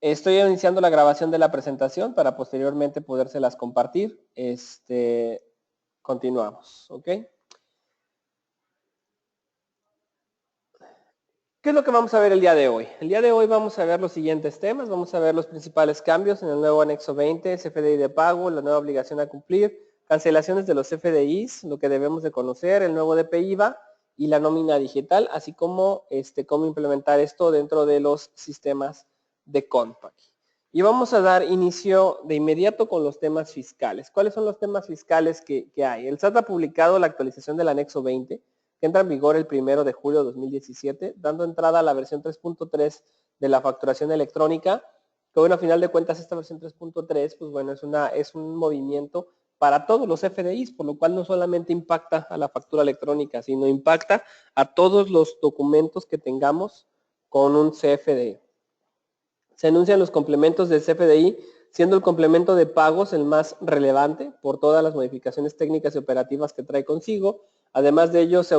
Estoy iniciando la grabación de la presentación para posteriormente podérselas compartir. Continuamos, ¿ok? ¿Qué es lo que vamos a ver el día de hoy? El día de hoy vamos a ver los siguientes temas. Vamos a ver los principales cambios en el nuevo anexo 20, CFDI de pago, la nueva obligación a cumplir, cancelaciones de los CFDIs, lo que debemos de conocer, el nuevo DPIVA y la nómina digital, así como cómo implementar esto dentro de los sistemas de Compact. Y vamos a dar inicio de inmediato con los temas fiscales. ¿Cuáles son los temas fiscales que hay? El SAT ha publicado la actualización del anexo 20, que entra en vigor el 1 de julio de 2017, dando entrada a la versión 3.3 de la facturación electrónica, que bueno, a final de cuentas esta versión 3.3, pues bueno, es un movimiento para todos los FDIs, por lo cual no solamente impacta a la factura electrónica, sino impacta a todos los documentos que tengamos con un CFDI. Se anuncian los complementos del CFDI, siendo el complemento de pagos el más relevante por todas las modificaciones técnicas y operativas que trae consigo. Además de ello, va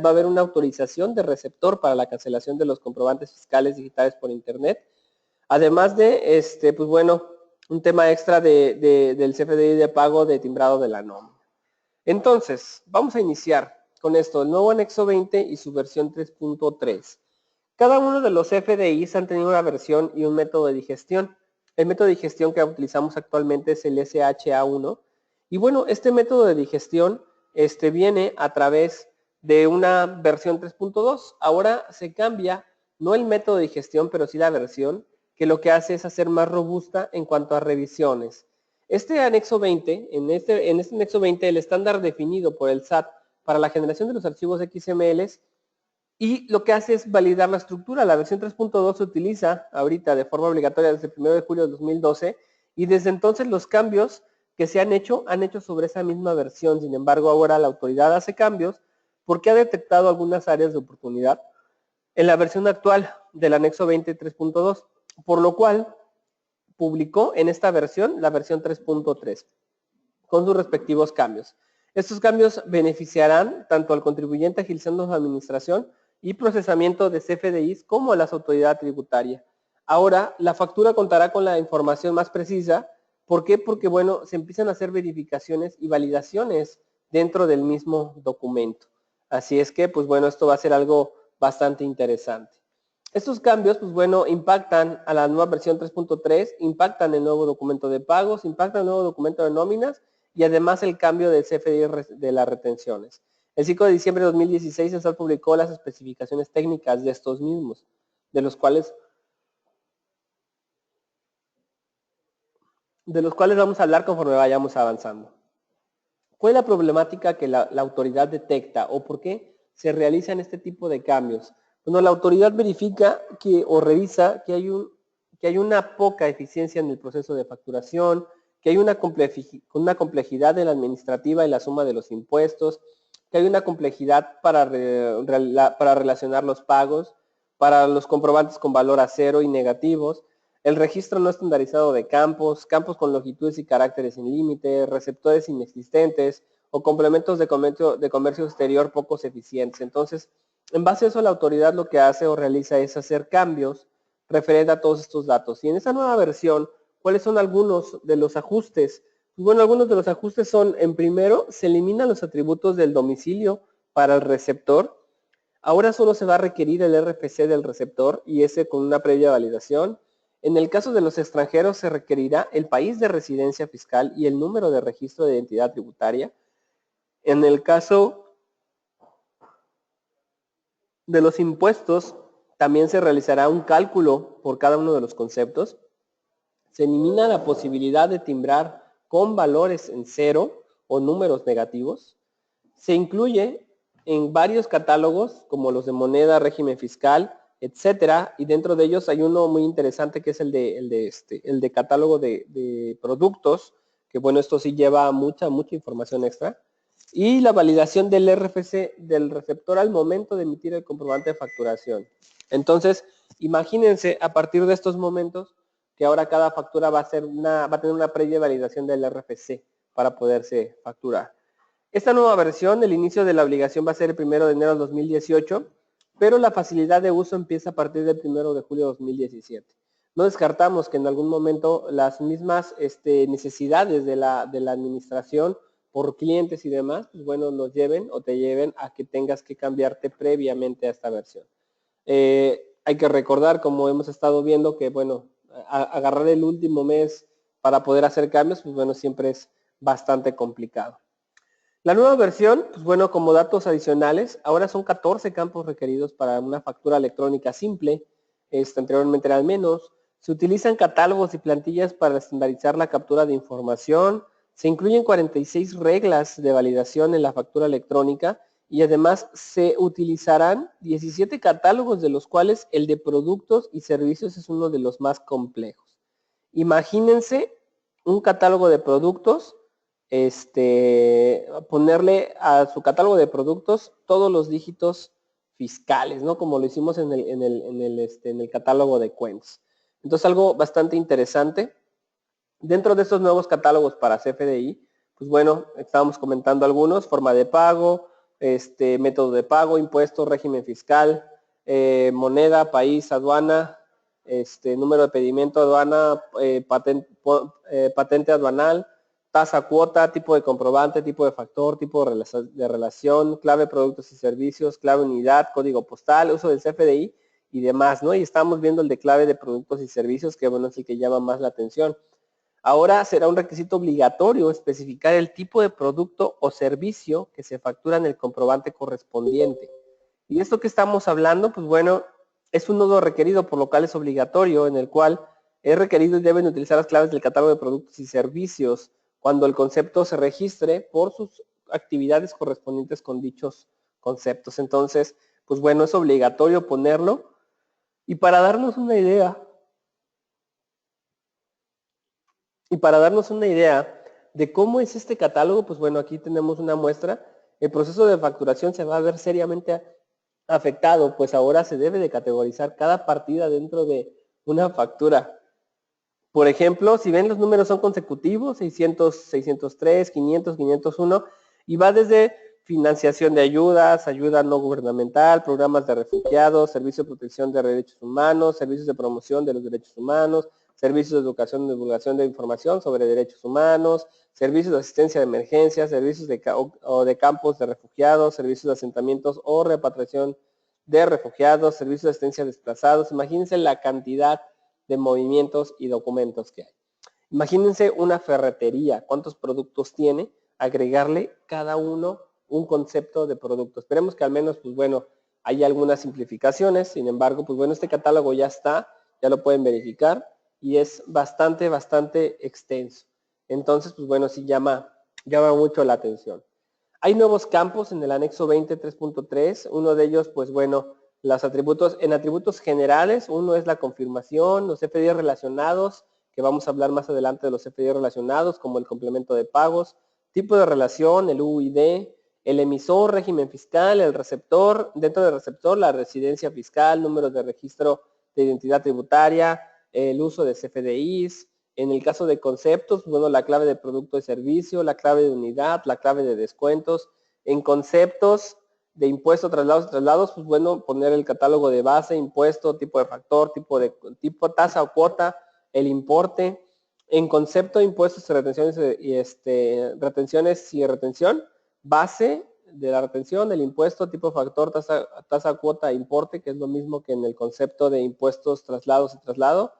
a haber una autorización de receptor para la cancelación de los comprobantes fiscales digitales por internet. Además de, pues bueno, un tema extra del CFDI de pago de timbrado de la nómina. Entonces, vamos a iniciar con esto, el nuevo anexo 20 y su versión 3.3. Cada uno de los FDIs han tenido una versión y un método de digestión. El método de digestión que utilizamos actualmente es el SHA1. Y bueno, este método de digestión viene a través de una versión 3.2. Ahora se cambia, no el método de digestión, pero sí la versión, que lo que hace es hacer más robusta en cuanto a revisiones. Este anexo 20, en este anexo 20, el estándar definido por el SAT para la generación de los archivos XML y lo que hace es validar la estructura. La versión 3.2 se utiliza ahorita de forma obligatoria desde el 1 de julio de 2012 y desde entonces los cambios que se han hecho sobre esa misma versión. Sin embargo, ahora la autoridad hace cambios porque ha detectado algunas áreas de oportunidad en la versión actual del anexo 20 3.2, por lo cual publicó en esta versión la versión 3.3 con sus respectivos cambios. Estos cambios beneficiarán tanto al contribuyente agilizando su administración y procesamiento de CFDIs como a la autoridad tributaria. Ahora, la factura contará con la información más precisa. ¿Por qué? Porque, bueno, se empiezan a hacer verificaciones y validaciones dentro del mismo documento. Así es que, pues bueno, esto va a ser algo bastante interesante. Estos cambios, pues bueno, impactan a la nueva versión 3.3, impactan el nuevo documento de pagos, impactan el nuevo documento de nóminas y además el cambio del CFDI de las retenciones. El 5 de diciembre de 2016 el SAT publicó las especificaciones técnicas de estos mismos, de los cuales vamos a hablar conforme vayamos avanzando. ¿Cuál es la problemática que la autoridad detecta o por qué se realizan este tipo de cambios? Bueno, la autoridad verifica o revisa que hay una poca eficiencia en el proceso de facturación, que hay una complejidad en la administrativa y la suma de los impuestos, que hay una complejidad para relacionar los pagos, para los comprobantes con valor a cero y negativos, el registro no estandarizado de campos con longitudes y caracteres sin límite, receptores inexistentes o complementos de comercio exterior pocos eficientes. Entonces, en base a eso, la autoridad lo que hace o realiza es hacer cambios referente a todos estos datos. Y en esta nueva versión, ¿cuáles son algunos de los ajustes? Bueno, algunos de los ajustes son, en primero, se eliminan los atributos del domicilio para el receptor. Ahora solo se va a requerir el RFC del receptor y ese con una previa validación. En el caso de los extranjeros se requerirá el país de residencia fiscal y el número de registro de identidad tributaria. En el caso de los impuestos, también se realizará un cálculo por cada uno de los conceptos. Se elimina la posibilidad de timbrar con valores en cero o números negativos. Se incluye en varios catálogos, como los de moneda, régimen fiscal, etcétera, y dentro de ellos hay uno muy interesante que es el de catálogo de productos, que bueno, esto sí lleva mucha información extra, y la validación del RFC del receptor al momento de emitir el comprobante de facturación. Entonces, imagínense a partir de estos momentos que ahora cada factura va a tener una previa validación del RFC para poderse facturar. Esta nueva versión, el inicio de la obligación va a ser el 1 de enero de 2018 pero la facilidad de uso empieza a partir del 1 de julio de 2017. No descartamos que en algún momento las mismas necesidades de la administración por clientes y demás, pues bueno, nos lleven o te lleven a que tengas que cambiarte previamente a esta versión. Hay que recordar, como hemos estado viendo, que bueno, agarrar el último mes para poder hacer cambios, pues bueno, siempre es bastante complicado. La nueva versión, pues bueno, como datos adicionales, ahora son 14 campos requeridos para una factura electrónica simple, anteriormente eran menos. Se utilizan catálogos y plantillas para estandarizar la captura de información. Se incluyen 46 reglas de validación en la factura electrónica y además se utilizarán 17 catálogos, de los cuales el de productos y servicios es uno de los más complejos. Imagínense un catálogo de productos, ponerle a su catálogo de productos todos los dígitos fiscales, ¿no? Como lo hicimos en el catálogo de cuentas. Entonces, algo bastante interesante. Dentro de estos nuevos catálogos para CFDI, pues bueno, estábamos comentando algunos: forma de pago, método de pago, impuestos, régimen fiscal, moneda, país, aduana, número de pedimento, aduana, patente aduanal, tasa, cuota, tipo de comprobante, tipo de factor, tipo de relación, clave productos y servicios, clave unidad, código postal, uso del CFDI y demás, ¿no? Y estamos viendo el de clave de productos y servicios, que bueno, es el que llama más la atención. Ahora será un requisito obligatorio especificar el tipo de producto o servicio que se factura en el comprobante correspondiente. Y esto que estamos hablando, pues bueno, es un nodo requerido, por lo cual es obligatorio, en el cual es requerido y deben utilizar las claves del catálogo de productos y servicios cuando el concepto se registre por sus actividades correspondientes con dichos conceptos. Entonces, pues bueno, es obligatorio ponerlo. Y para darnos una idea, de cómo es este catálogo, pues bueno, aquí tenemos una muestra. El proceso de facturación se va a ver seriamente afectado, pues ahora se debe de categorizar cada partida dentro de una factura. Por ejemplo, si ven, los números son consecutivos: 600, 603, 500, 501, y va desde financiación de ayudas, ayuda no gubernamental, programas de refugiados, servicio de protección de derechos humanos, servicios de promoción de los derechos humanos, servicios de educación y divulgación de información sobre derechos humanos, servicios de asistencia de emergencia, servicios de campos de refugiados, servicios de asentamientos o repatriación de refugiados, servicios de asistencia a desplazados. Imagínense la cantidad de movimientos y documentos que hay. Imagínense una ferretería, cuántos productos tiene, agregarle cada uno un concepto de producto. Esperemos que al menos, pues bueno, hay algunas simplificaciones. Sin embargo, pues bueno, este catálogo ya está, ya lo pueden verificar y es bastante extenso. Entonces, pues bueno, sí llama mucho la atención. Hay nuevos campos en el anexo 20 3.3. Uno de ellos, pues bueno, los atributos, en atributos generales, uno es la confirmación, los CFDI relacionados, que vamos a hablar más adelante de los CFDI relacionados, como el complemento de pagos, tipo de relación, el UID, el emisor, régimen fiscal, el receptor, dentro del receptor, la residencia fiscal, números de registro de identidad tributaria, el uso de CFDIs. En el caso de conceptos, bueno, la clave de producto y servicio, la clave de unidad, la clave de descuentos. En conceptos de impuesto, traslados, pues bueno, poner el catálogo de base, impuesto, tipo de factor, tipo tasa o cuota, el importe. En concepto de impuestos y retenciones y retención, base de la retención, el impuesto, tipo factor, tasa, cuota, importe, que es lo mismo que en el concepto de impuestos, traslados y traslado.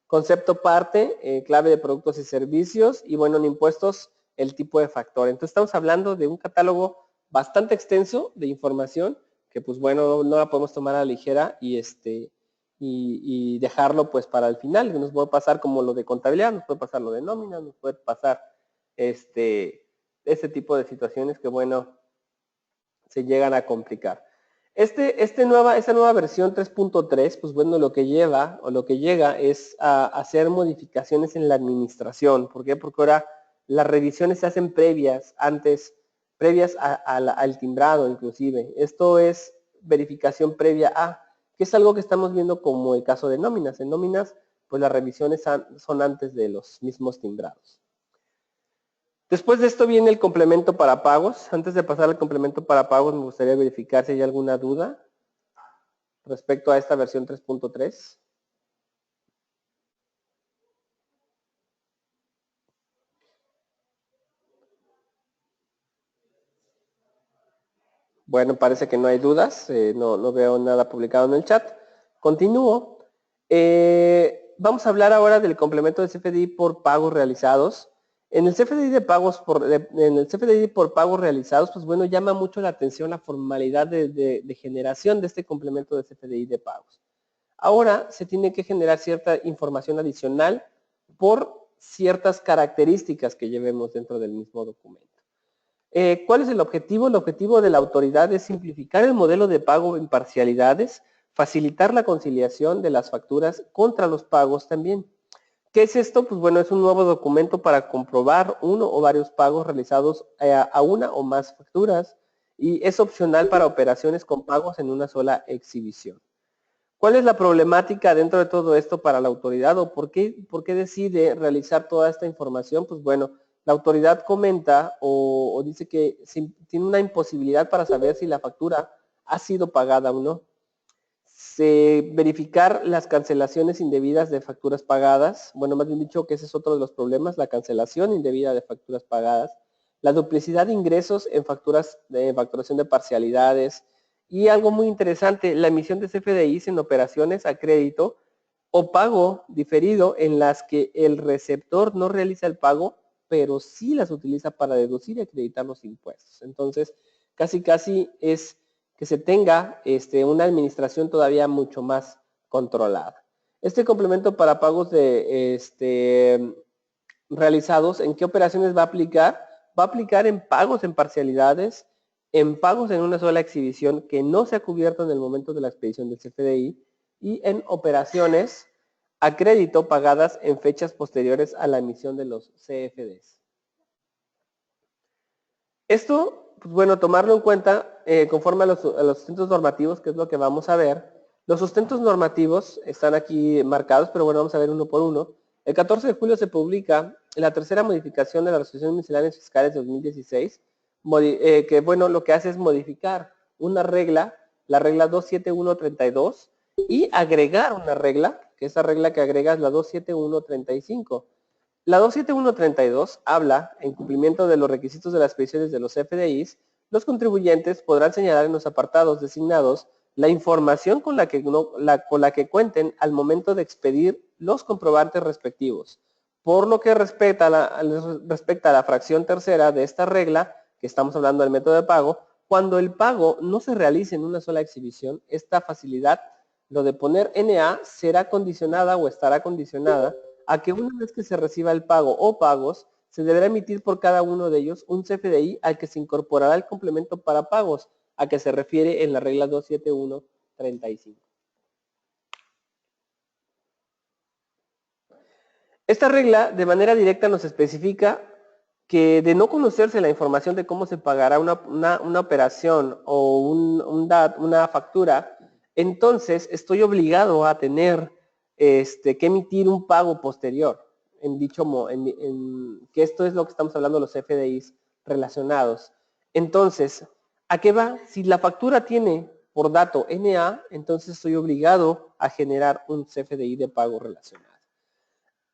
Concepto parte, clave de productos y servicios, y bueno, en impuestos, el tipo de factor. Entonces estamos hablando de un catálogo bastante extenso de información que pues bueno, no la podemos tomar a la ligera y dejarlo pues para el final. Nos puede pasar como lo de contabilidad, nos puede pasar lo de nómina, nos puede pasar este tipo de situaciones que bueno, se llegan a complicar. Esta nueva versión 3.3, pues bueno, lo que llega es a hacer modificaciones en la administración. ¿Por qué? Porque ahora las revisiones se hacen previas al timbrado inclusive. Esto es verificación previa a, que es algo que estamos viendo como el caso de nóminas. En nóminas, pues las revisiones son antes de los mismos timbrados. Después de esto viene el complemento para pagos. Antes de pasar al complemento para pagos, me gustaría verificar si hay alguna duda. respecto a esta versión 3.3? Bueno, parece que no hay dudas, no veo nada publicado en el chat. Continúo. Vamos a hablar ahora del complemento de CFDI por pagos realizados. En el CFDI por pagos realizados, pues bueno, llama mucho la atención la formalidad de generación de este complemento de CFDI de pagos. Ahora se tiene que generar cierta información adicional por ciertas características que llevemos dentro del mismo documento. ¿Cuál es el objetivo? El objetivo de la autoridad es simplificar el modelo de pago en parcialidades, facilitar la conciliación de las facturas contra los pagos también. ¿Qué es esto? Pues bueno, es un nuevo documento para comprobar uno o varios pagos realizados a una o más facturas y es opcional para operaciones con pagos en una sola exhibición. ¿Cuál es la problemática dentro de todo esto para la autoridad o por qué decide realizar toda esta información? Pues bueno, la autoridad comenta o dice que tiene una imposibilidad para saber si la factura ha sido pagada o no. Verificar las cancelaciones indebidas de facturas pagadas. Bueno, más bien dicho que ese es otro de los problemas, la cancelación indebida de facturas pagadas. La duplicidad de ingresos en facturación de parcialidades. Y algo muy interesante, la emisión de CFDIs en operaciones a crédito o pago diferido en las que el receptor no realiza el pago, pero sí las utiliza para deducir y acreditar los impuestos. Entonces, casi es que se tenga una administración todavía mucho más controlada. Este complemento para pagos realizados, ¿en qué operaciones va a aplicar? Va a aplicar en pagos en parcialidades, en pagos en una sola exhibición que no se ha cubierto en el momento de la expedición del CFDI y en operaciones a crédito pagadas en fechas posteriores a la emisión de los CFDs. Esto, pues bueno, tomarlo en cuenta conforme a los sustentos normativos, que es lo que vamos a ver. Los sustentos normativos están aquí marcados, pero bueno, vamos a ver uno por uno. El 14 de julio se publica la tercera modificación de la Resolución Misceláneas Fiscales de 2016, que bueno, lo que hace es modificar una regla, la regla 27132, y agregar una regla, que esa regla que agrega es la 27135. La 27132 habla, en cumplimiento de los requisitos de las expediciones de los FDIs, los contribuyentes podrán señalar en los apartados designados la información con la que cuenten al momento de expedir los comprobantes respectivos. Por lo que respecta a la fracción tercera de esta regla, que estamos hablando del método de pago, cuando el pago no se realice en una sola exhibición, esta facilidad, lo de poner NA, será condicionada o estará condicionada a que una vez que se reciba el pago o pagos, se deberá emitir por cada uno de ellos un CFDI al que se incorporará el complemento para pagos, a que se refiere en la regla 27135. Esta regla de manera directa nos especifica que de no conocerse la información de cómo se pagará una operación o una factura, entonces estoy obligado a tener que emitir un pago posterior. Que esto es lo que estamos hablando los FDIs relacionados. Entonces, ¿a qué va? Si la factura tiene por dato NA, entonces estoy obligado a generar un CFDI de pago relacionado.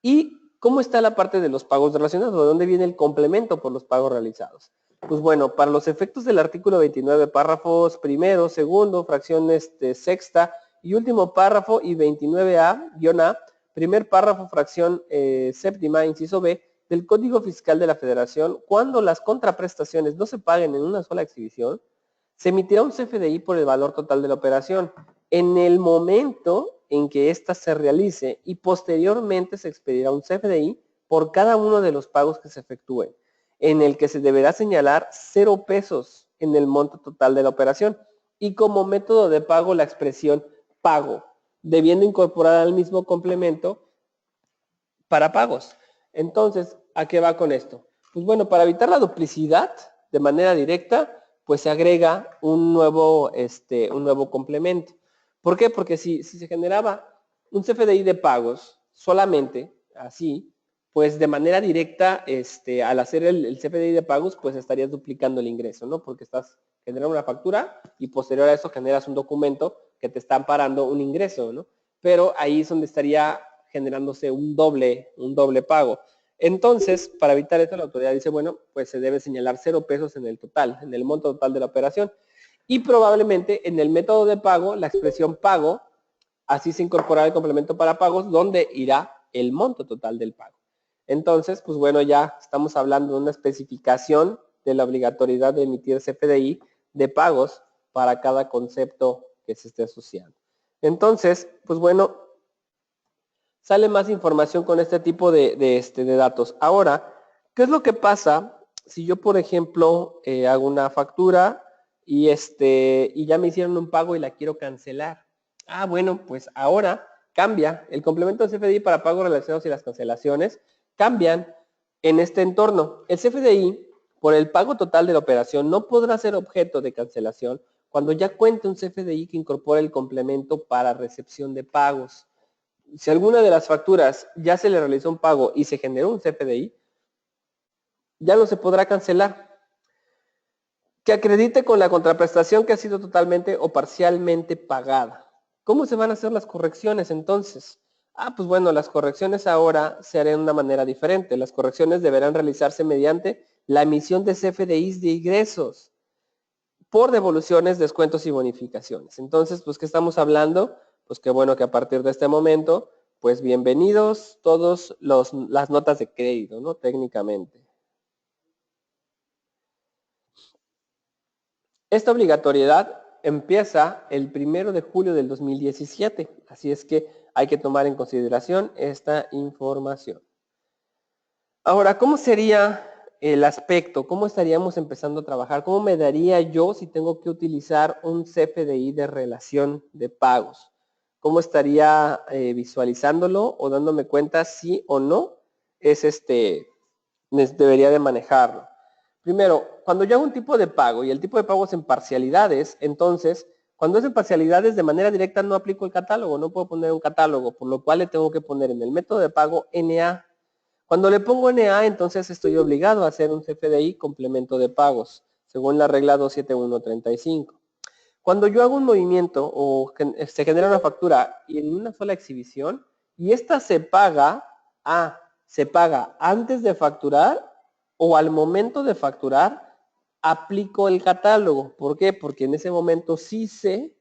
¿Y cómo está la parte de los pagos relacionados? ¿De dónde viene el complemento por los pagos realizados? Pues bueno, para los efectos del artículo 29, párrafos primero, segundo, fracción sexta y último párrafo y 29A, primer párrafo, fracción séptima, inciso B, del Código Fiscal de la Federación, cuando las contraprestaciones no se paguen en una sola exhibición, se emitirá un CFDI por el valor total de la operación. En el momento en que ésta se realice y posteriormente se expedirá un CFDI por cada uno de los pagos que se efectúen, en el que se deberá señalar 0 pesos en el monto total de la operación y como método de pago la expresión pago, debiendo incorporar al mismo complemento para pagos. Entonces, ¿a qué va con esto? Pues bueno, para evitar la duplicidad de manera directa, pues se agrega un nuevo complemento. ¿Por qué? Porque si se generaba un CFDI de pagos solamente así, pues de manera directa, al hacer el CFDI de pagos, pues estarías duplicando el ingreso, ¿no? Porque estás generando una factura y posterior a eso generas un documento que te está amparando un ingreso, ¿no? Pero ahí es donde estaría generándose un doble pago. Entonces, para evitar esto, la autoridad dice, bueno, pues se debe señalar 0 pesos en el total, en el monto total de la operación. Y probablemente en el método de pago, la expresión pago, así se incorporará el complemento para pagos, donde irá el monto total del pago. Entonces, pues bueno, ya estamos hablando de una especificación de la obligatoriedad de emitir CFDI de pagos para cada concepto que se esté asociando. Entonces, pues bueno, sale más información con este tipo de datos. Ahora, ¿qué es lo que pasa si yo, por ejemplo, hago una factura y ya me hicieron un pago y la quiero cancelar? Ah, bueno, pues ahora cambia. El complemento de CFDI para pagos relacionados y las cancelaciones cambian en este entorno. El CFDI, por el pago total de la operación, no podrá ser objeto de cancelación cuando ya cuente un CFDI que incorpore el complemento para recepción de pagos. Si alguna de las facturas ya se le realizó un pago y se generó un CFDI, ya no se podrá cancelar. Que acredite con la contraprestación que ha sido totalmente o parcialmente pagada. ¿Cómo se van a hacer las correcciones entonces? Ah, pues bueno, las correcciones ahora se harán de una manera diferente. Las correcciones deberán realizarse mediante la emisión de CFDIs de ingresos por devoluciones, descuentos y bonificaciones. Entonces, pues, ¿qué estamos hablando? Pues qué bueno que a partir de este momento, pues bienvenidos todos las notas de crédito, ¿no? Técnicamente. Esta obligatoriedad empieza el 1 de julio del 2017, así es que hay que tomar en consideración esta información. Ahora, ¿cómo sería el aspecto? ¿Cómo estaríamos empezando a trabajar? ¿Cómo me daría yo si tengo que utilizar un CFDI de relación de pagos? ¿Cómo estaría visualizándolo o dándome cuenta si o no es debería de manejarlo? Primero, cuando yo hago un tipo de pago y el tipo de pago es en parcialidades, entonces, cuando es en parcialidades de manera directa no aplico el catálogo, no puedo poner un catálogo, por lo cual le tengo que poner en el método de pago NA. Cuando le pongo NA, entonces estoy obligado a hacer un CFDI complemento de pagos, según la regla 27135. Cuando yo hago un movimiento o se genera una factura y en una sola exhibición, y esta se paga antes de facturar o al momento de facturar, aplico el catálogo. ¿Por qué? Porque en ese momento sí sé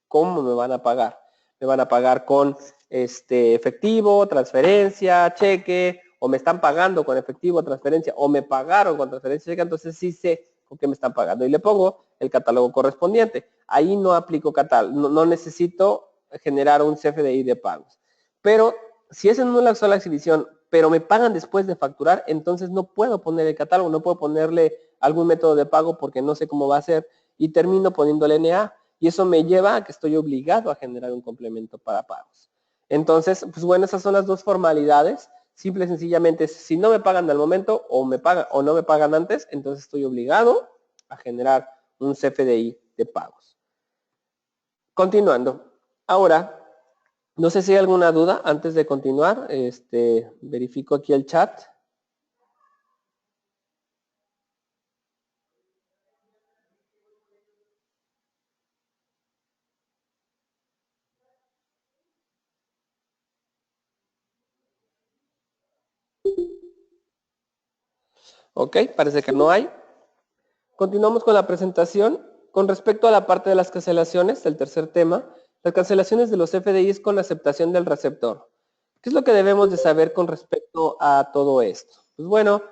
cómo me van a pagar. Me van a pagar con efectivo, transferencia, cheque, o me están pagando con efectivo, transferencia, o me pagaron con transferencia, cheque, entonces sí sé con qué me están pagando. Y le pongo el catálogo correspondiente. Ahí no aplico catálogo, no necesito generar un CFDI de pagos. Pero si es en una sola exhibición, pero me pagan después de facturar, entonces no puedo poner el catálogo, no puedo ponerle algún método de pago porque no sé cómo va a ser y termino poniéndole NA y eso me lleva a que estoy obligado a generar un complemento para pagos. Entonces, pues bueno, esas son las dos formalidades. Simple y sencillamente, si no me pagan al momento o me pagan o no me pagan antes, entonces estoy obligado a generar un CFDI de pagos. Continuando. Ahora, no sé si hay alguna duda antes de continuar. Verifico aquí el chat. Ok, parece que no hay. Continuamos con la presentación. Con respecto a la parte de las cancelaciones, el tercer tema, las cancelaciones de los FDIs con aceptación del receptor. ¿Qué es lo que debemos de saber con respecto a todo esto? Pues bueno,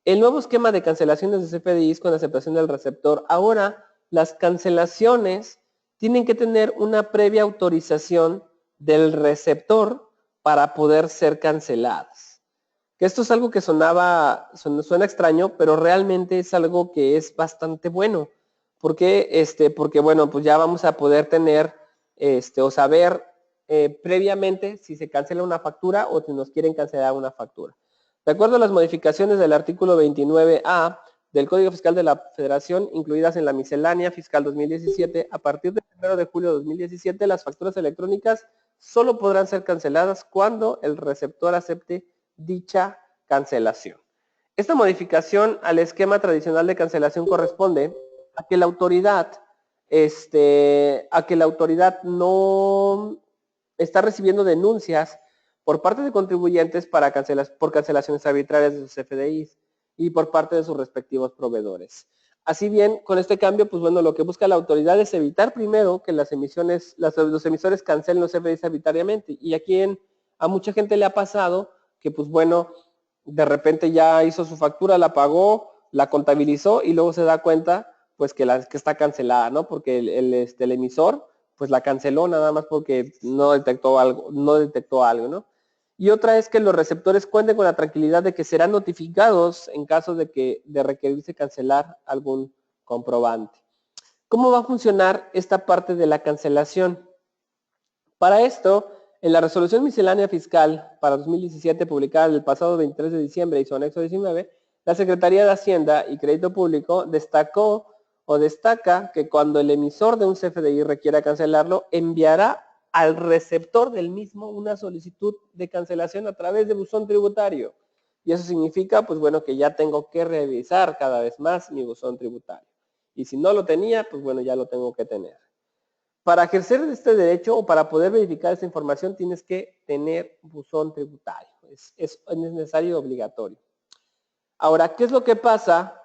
el nuevo esquema de cancelaciones de CFDIs con aceptación del receptor, ahora las cancelaciones tienen que tener una previa autorización del receptor para poder ser canceladas. Que esto es algo que suena extraño, pero realmente es algo que es bastante bueno. ¿Por qué? Porque bueno, pues ya vamos a poder tener o saber previamente si se cancela una factura o si nos quieren cancelar una factura. De acuerdo a las modificaciones del artículo 29A del Código Fiscal de la Federación, incluidas en la miscelánea fiscal 2017, a partir del 1 de julio de 2017, las facturas electrónicas solo podrán ser canceladas cuando el receptor acepte dicha cancelación. Esta modificación al esquema tradicional de cancelación corresponde a que la autoridad a que la autoridad no está recibiendo denuncias por parte de contribuyentes por cancelaciones arbitrarias de sus CFDIs y por parte de sus respectivos proveedores. Así bien, con este cambio, pues bueno, lo que busca la autoridad es evitar primero que los emisores cancelen los CFDIs arbitrariamente. Y aquí a mucha gente le ha pasado que, pues bueno, de repente ya hizo su factura, la pagó, la contabilizó y luego se da cuenta pues que está cancelada, ¿no? Porque el emisor pues la canceló nada más porque no detectó algo, ¿no? Y otra es que los receptores cuenten con la tranquilidad de que serán notificados en caso de requerirse cancelar algún comprobante. ¿Cómo va a funcionar esta parte de la cancelación? Para esto, en la resolución miscelánea fiscal para 2017 publicada el pasado 23 de diciembre y su anexo 19, la Secretaría de Hacienda y Crédito Público destaca que cuando el emisor de un CFDI requiera cancelarlo, enviará al receptor del mismo una solicitud de cancelación a través de buzón tributario. Y eso significa, pues bueno, que ya tengo que revisar cada vez más mi buzón tributario. Y si no lo tenía, pues bueno, ya lo tengo que tener. Para ejercer este derecho o para poder verificar esta información tienes que tener buzón tributario. Es necesario y obligatorio. Ahora, ¿qué es lo que pasa?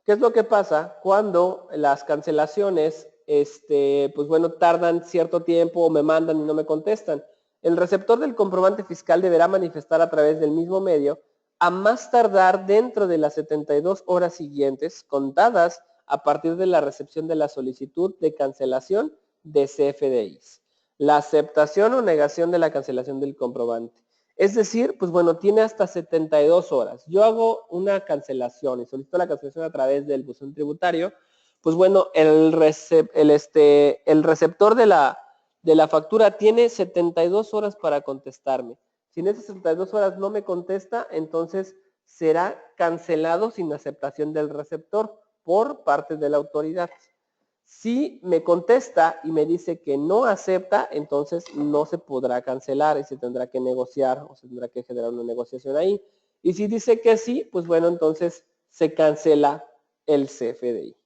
¿Qué es lo que pasa cuando las cancelaciones, pues bueno, tardan cierto tiempo o me mandan y no me contestan? El receptor del comprobante fiscal deberá manifestar a través del mismo medio a más tardar dentro de las 72 horas siguientes, contadas a partir de la recepción de la solicitud de cancelación de CFDIs, la aceptación o negación de la cancelación del comprobante. Es decir, pues bueno, tiene hasta 72 horas. Yo hago una cancelación y solicito la cancelación a través del buzón tributario. Pues bueno, el receptor de la factura tiene 72 horas para contestarme. Si en esas 72 horas no me contesta, entonces será cancelado sin aceptación del receptor por parte de la autoridad. Si me contesta y me dice que no acepta, entonces no se podrá cancelar y se tendrá que negociar o se tendrá que generar una negociación ahí. Y si dice que sí, pues bueno, entonces se cancela el CFDI.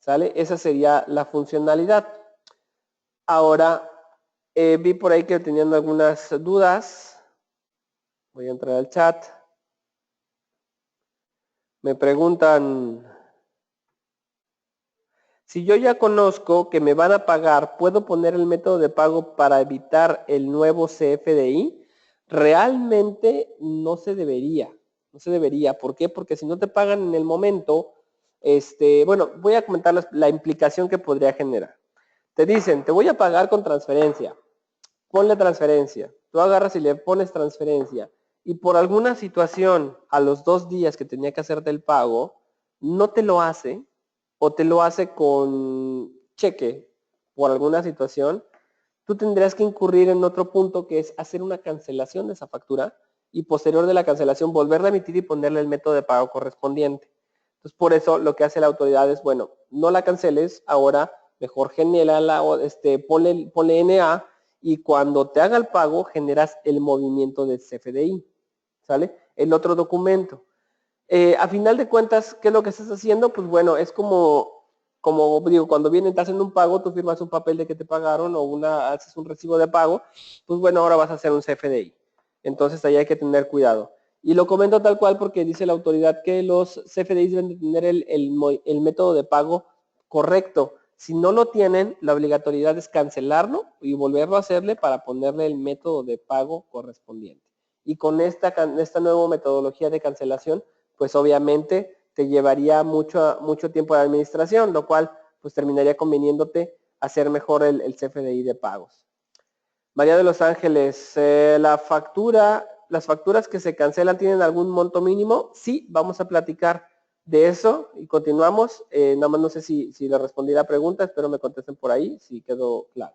¿Sale? Esa sería la funcionalidad. Ahora, vi por ahí que tenían algunas dudas. Voy a entrar al chat. Me preguntan, si yo ya conozco que me van a pagar, ¿puedo poner el método de pago para evitar el nuevo CFDI? Realmente no se debería. No se debería. ¿Por qué? Porque si no te pagan en el momento, bueno, voy a comentar la implicación que podría generar. Te dicen, te voy a pagar con transferencia. Ponle transferencia. Tú agarras y le pones transferencia. Y por alguna situación, a los 2 días que tenía que hacerte el pago, no te lo hace, o te lo hace con cheque por alguna situación, tú tendrías que incurrir en otro punto que es hacer una cancelación de esa factura y posterior de la cancelación volverla a emitir y ponerle el método de pago correspondiente. Entonces, por eso lo que hace la autoridad es, bueno, no la canceles, ahora mejor genérala, ponle NA y cuando te haga el pago generas el movimiento del CFDI, ¿sale? El otro documento. A final de cuentas, ¿qué es lo que estás haciendo? Pues bueno, es como digo, cuando vienen, te hacen un pago, tú firmas un papel de que te pagaron o haces un recibo de pago, pues bueno, ahora vas a hacer un CFDI. Entonces ahí hay que tener cuidado. Y lo comento tal cual porque dice la autoridad que los CFDIs deben de tener el método de pago correcto. Si no lo tienen, la obligatoriedad es cancelarlo y volverlo a hacerle para ponerle el método de pago correspondiente. Y con esta nueva metodología de cancelación, pues obviamente te llevaría mucho tiempo de administración, lo cual pues terminaría conveniéndote hacer mejor el CFDI de pagos. María de los Ángeles, las facturas que se cancelan tienen algún monto mínimo. Sí, vamos a platicar de eso y continuamos. Nada más no sé si le respondí la pregunta, espero me contesten por ahí, si quedó claro.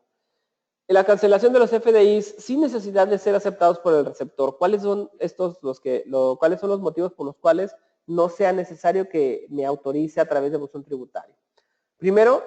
La cancelación de los FDIs sin necesidad de ser aceptados por el receptor. ¿Cuáles son cuáles son los motivos por los cuales no sea necesario que me autorice a través de buzón tributario? Primero,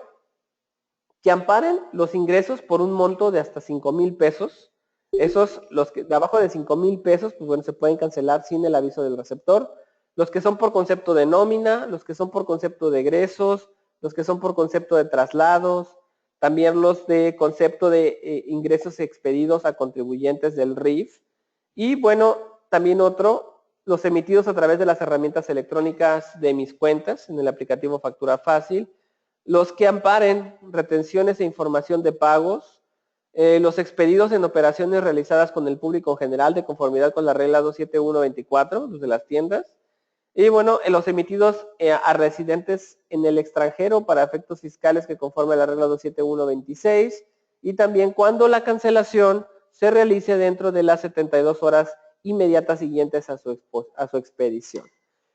que amparen los ingresos por un monto de hasta 5,000 pesos. Esos, los que de abajo de 5,000 pesos, pues bueno, se pueden cancelar sin el aviso del receptor. Los que son por concepto de nómina, los que son por concepto de egresos, los que son por concepto de traslados, también los de concepto de ingresos expedidos a contribuyentes del RIF, y bueno, también otro, los emitidos a través de las herramientas electrónicas de mis cuentas en el aplicativo Factura Fácil, los que amparen retenciones e información de pagos, los expedidos en operaciones realizadas con el público en general de conformidad con la regla 27124, los de las tiendas, y bueno, los emitidos a residentes en el extranjero para efectos fiscales que conforme a la regla 27126, y también cuando la cancelación se realice dentro de las 72 horas inmediatas siguientes a su expedición.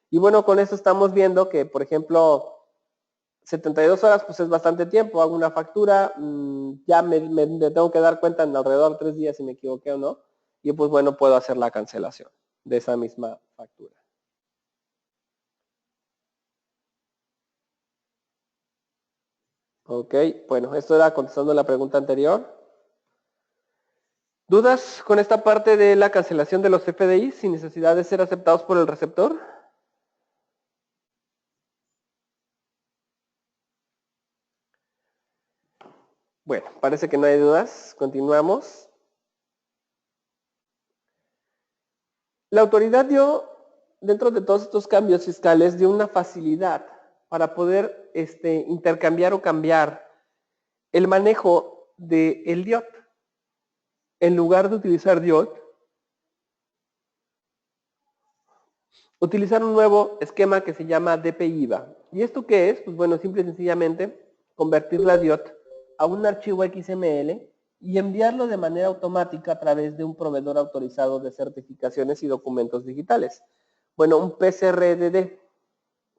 Y bueno, con esto estamos viendo que, por ejemplo, 72 horas pues es bastante tiempo, hago una factura, ya me tengo que dar cuenta en alrededor de 3 días si me equivoqué o no, y pues bueno, puedo hacer la cancelación de esa misma factura. Ok, bueno, esto era contestando la pregunta anterior. ¿Dudas con esta parte de la cancelación de los FDI sin necesidad de ser aceptados por el receptor? Bueno, parece que no hay dudas. Continuamos. La autoridad dio, dentro de todos estos cambios fiscales, dio una facilidad para poder intercambiar o cambiar el manejo del DIOT. En lugar de utilizar DIOT, utilizar un nuevo esquema que se llama DPI-IVA. ¿Y esto qué es? Pues bueno, simple y sencillamente convertir la DIOT a un archivo XML y enviarlo de manera automática a través de un proveedor autorizado de certificaciones y documentos digitales. Bueno, un PCRDD,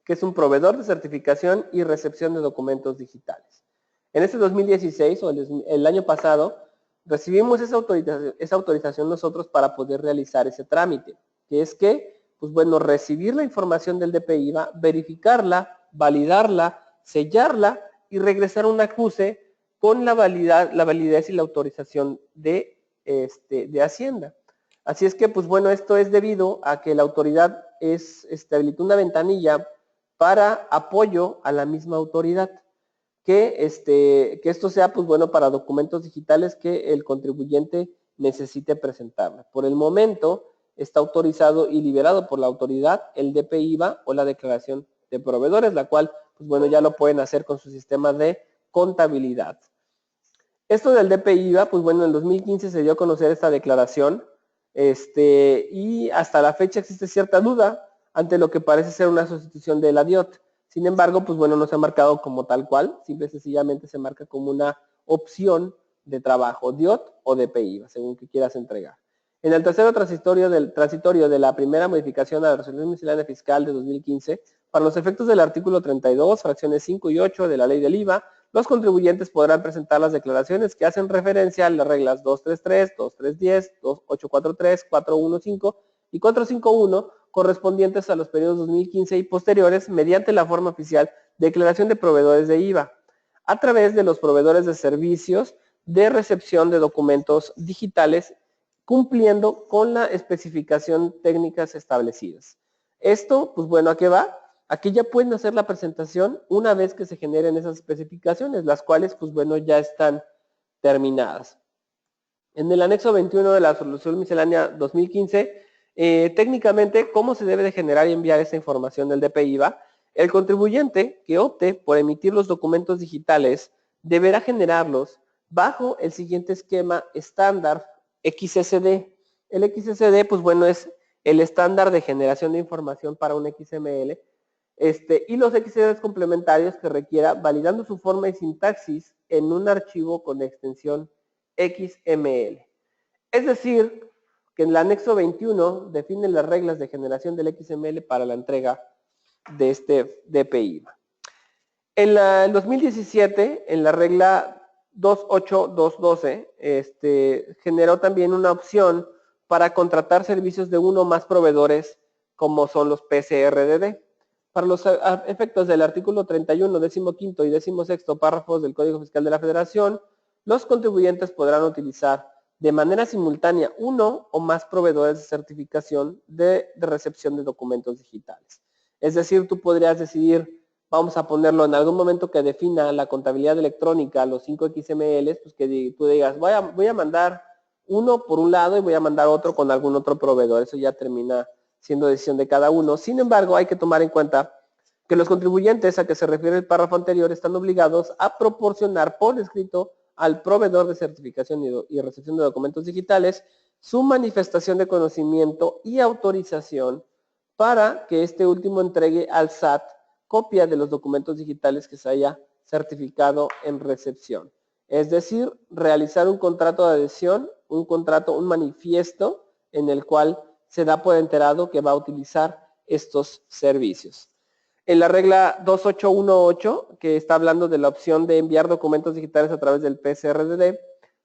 que es un proveedor de certificación y recepción de documentos digitales. En este 2016 o el año pasado, recibimos esa autorización nosotros para poder realizar ese trámite, que es que, pues bueno, recibir la información del DPI-IVA, verificarla, validarla, sellarla y regresar un acuse con la validez y la autorización de Hacienda. Así es que, pues bueno, esto es debido a que la autoridad habilitó una ventanilla para apoyo a la misma autoridad. Que esto sea, pues bueno, para documentos digitales que el contribuyente necesite presentarla. Por el momento, está autorizado y liberado por la autoridad el DPI-IVA o la declaración de proveedores, la cual, pues bueno, ya lo pueden hacer con su sistema de contabilidad. Esto del DPI-IVA, pues bueno, en el 2015 se dio a conocer esta declaración, y hasta la fecha existe cierta duda ante lo que parece ser una sustitución de la DIOT. Sin embargo, pues bueno, no se ha marcado como tal cual, simple y sencillamente se marca como una opción de trabajo, DIOT o DPI-IVA, según que quieras entregar. En el tercero transitorio de la primera modificación a la resolución miscelánea fiscal de 2015, para los efectos del artículo 32, fracciones 5 y 8 de la ley del IVA, los contribuyentes podrán presentar las declaraciones que hacen referencia a las reglas 233, 2310, 2843, 415 y 451 correspondientes a los periodos 2015 y posteriores mediante la forma oficial Declaración de Proveedores de IVA, a través de los proveedores de servicios de recepción de documentos digitales, cumpliendo con la especificación técnicas establecidas. Esto, pues bueno, ¿a qué va? Aquí ya pueden hacer la presentación una vez que se generen esas especificaciones, las cuales, pues bueno, ya están terminadas. En el anexo 21 de la resolución miscelánea 2015, técnicamente, ¿cómo se debe de generar y enviar esa información del DPI-IVA? El contribuyente que opte por emitir los documentos digitales deberá generarlos bajo el siguiente esquema estándar XSD. El XSD, pues bueno, es el estándar de generación de información para un XML, y los XSDs complementarios que requiera validando su forma y sintaxis en un archivo con extensión XML. Es decir, que en el anexo 21 define las reglas de generación del XML para la entrega de este DPI-IVA. En el 2017, en la regla 28212, generó también una opción para contratar servicios de uno o más proveedores, como son los PCRDD. Para los efectos del artículo 31, 15º y 16º párrafos del Código Fiscal de la Federación, los contribuyentes podrán utilizar de manera simultánea uno o más proveedores de certificación de recepción de documentos digitales. Es decir, tú podrías decidir vamos a ponerlo en algún momento que defina la contabilidad electrónica, los 5 XML, pues que tú digas, voy a mandar uno por un lado y voy a mandar otro con algún otro proveedor. Eso ya termina siendo decisión de cada uno. Sin embargo, hay que tomar en cuenta que los contribuyentes a que se refiere el párrafo anterior están obligados a proporcionar por escrito al proveedor de certificación y recepción de documentos digitales su manifestación de conocimiento y autorización para que este último entregue al SAT copia de los documentos digitales que se haya certificado en recepción. Es decir, realizar un contrato de adhesión, un manifiesto en el cual se da por enterado que va a utilizar estos servicios. En la regla 2818, que está hablando de la opción de enviar documentos digitales a través del PCRDD,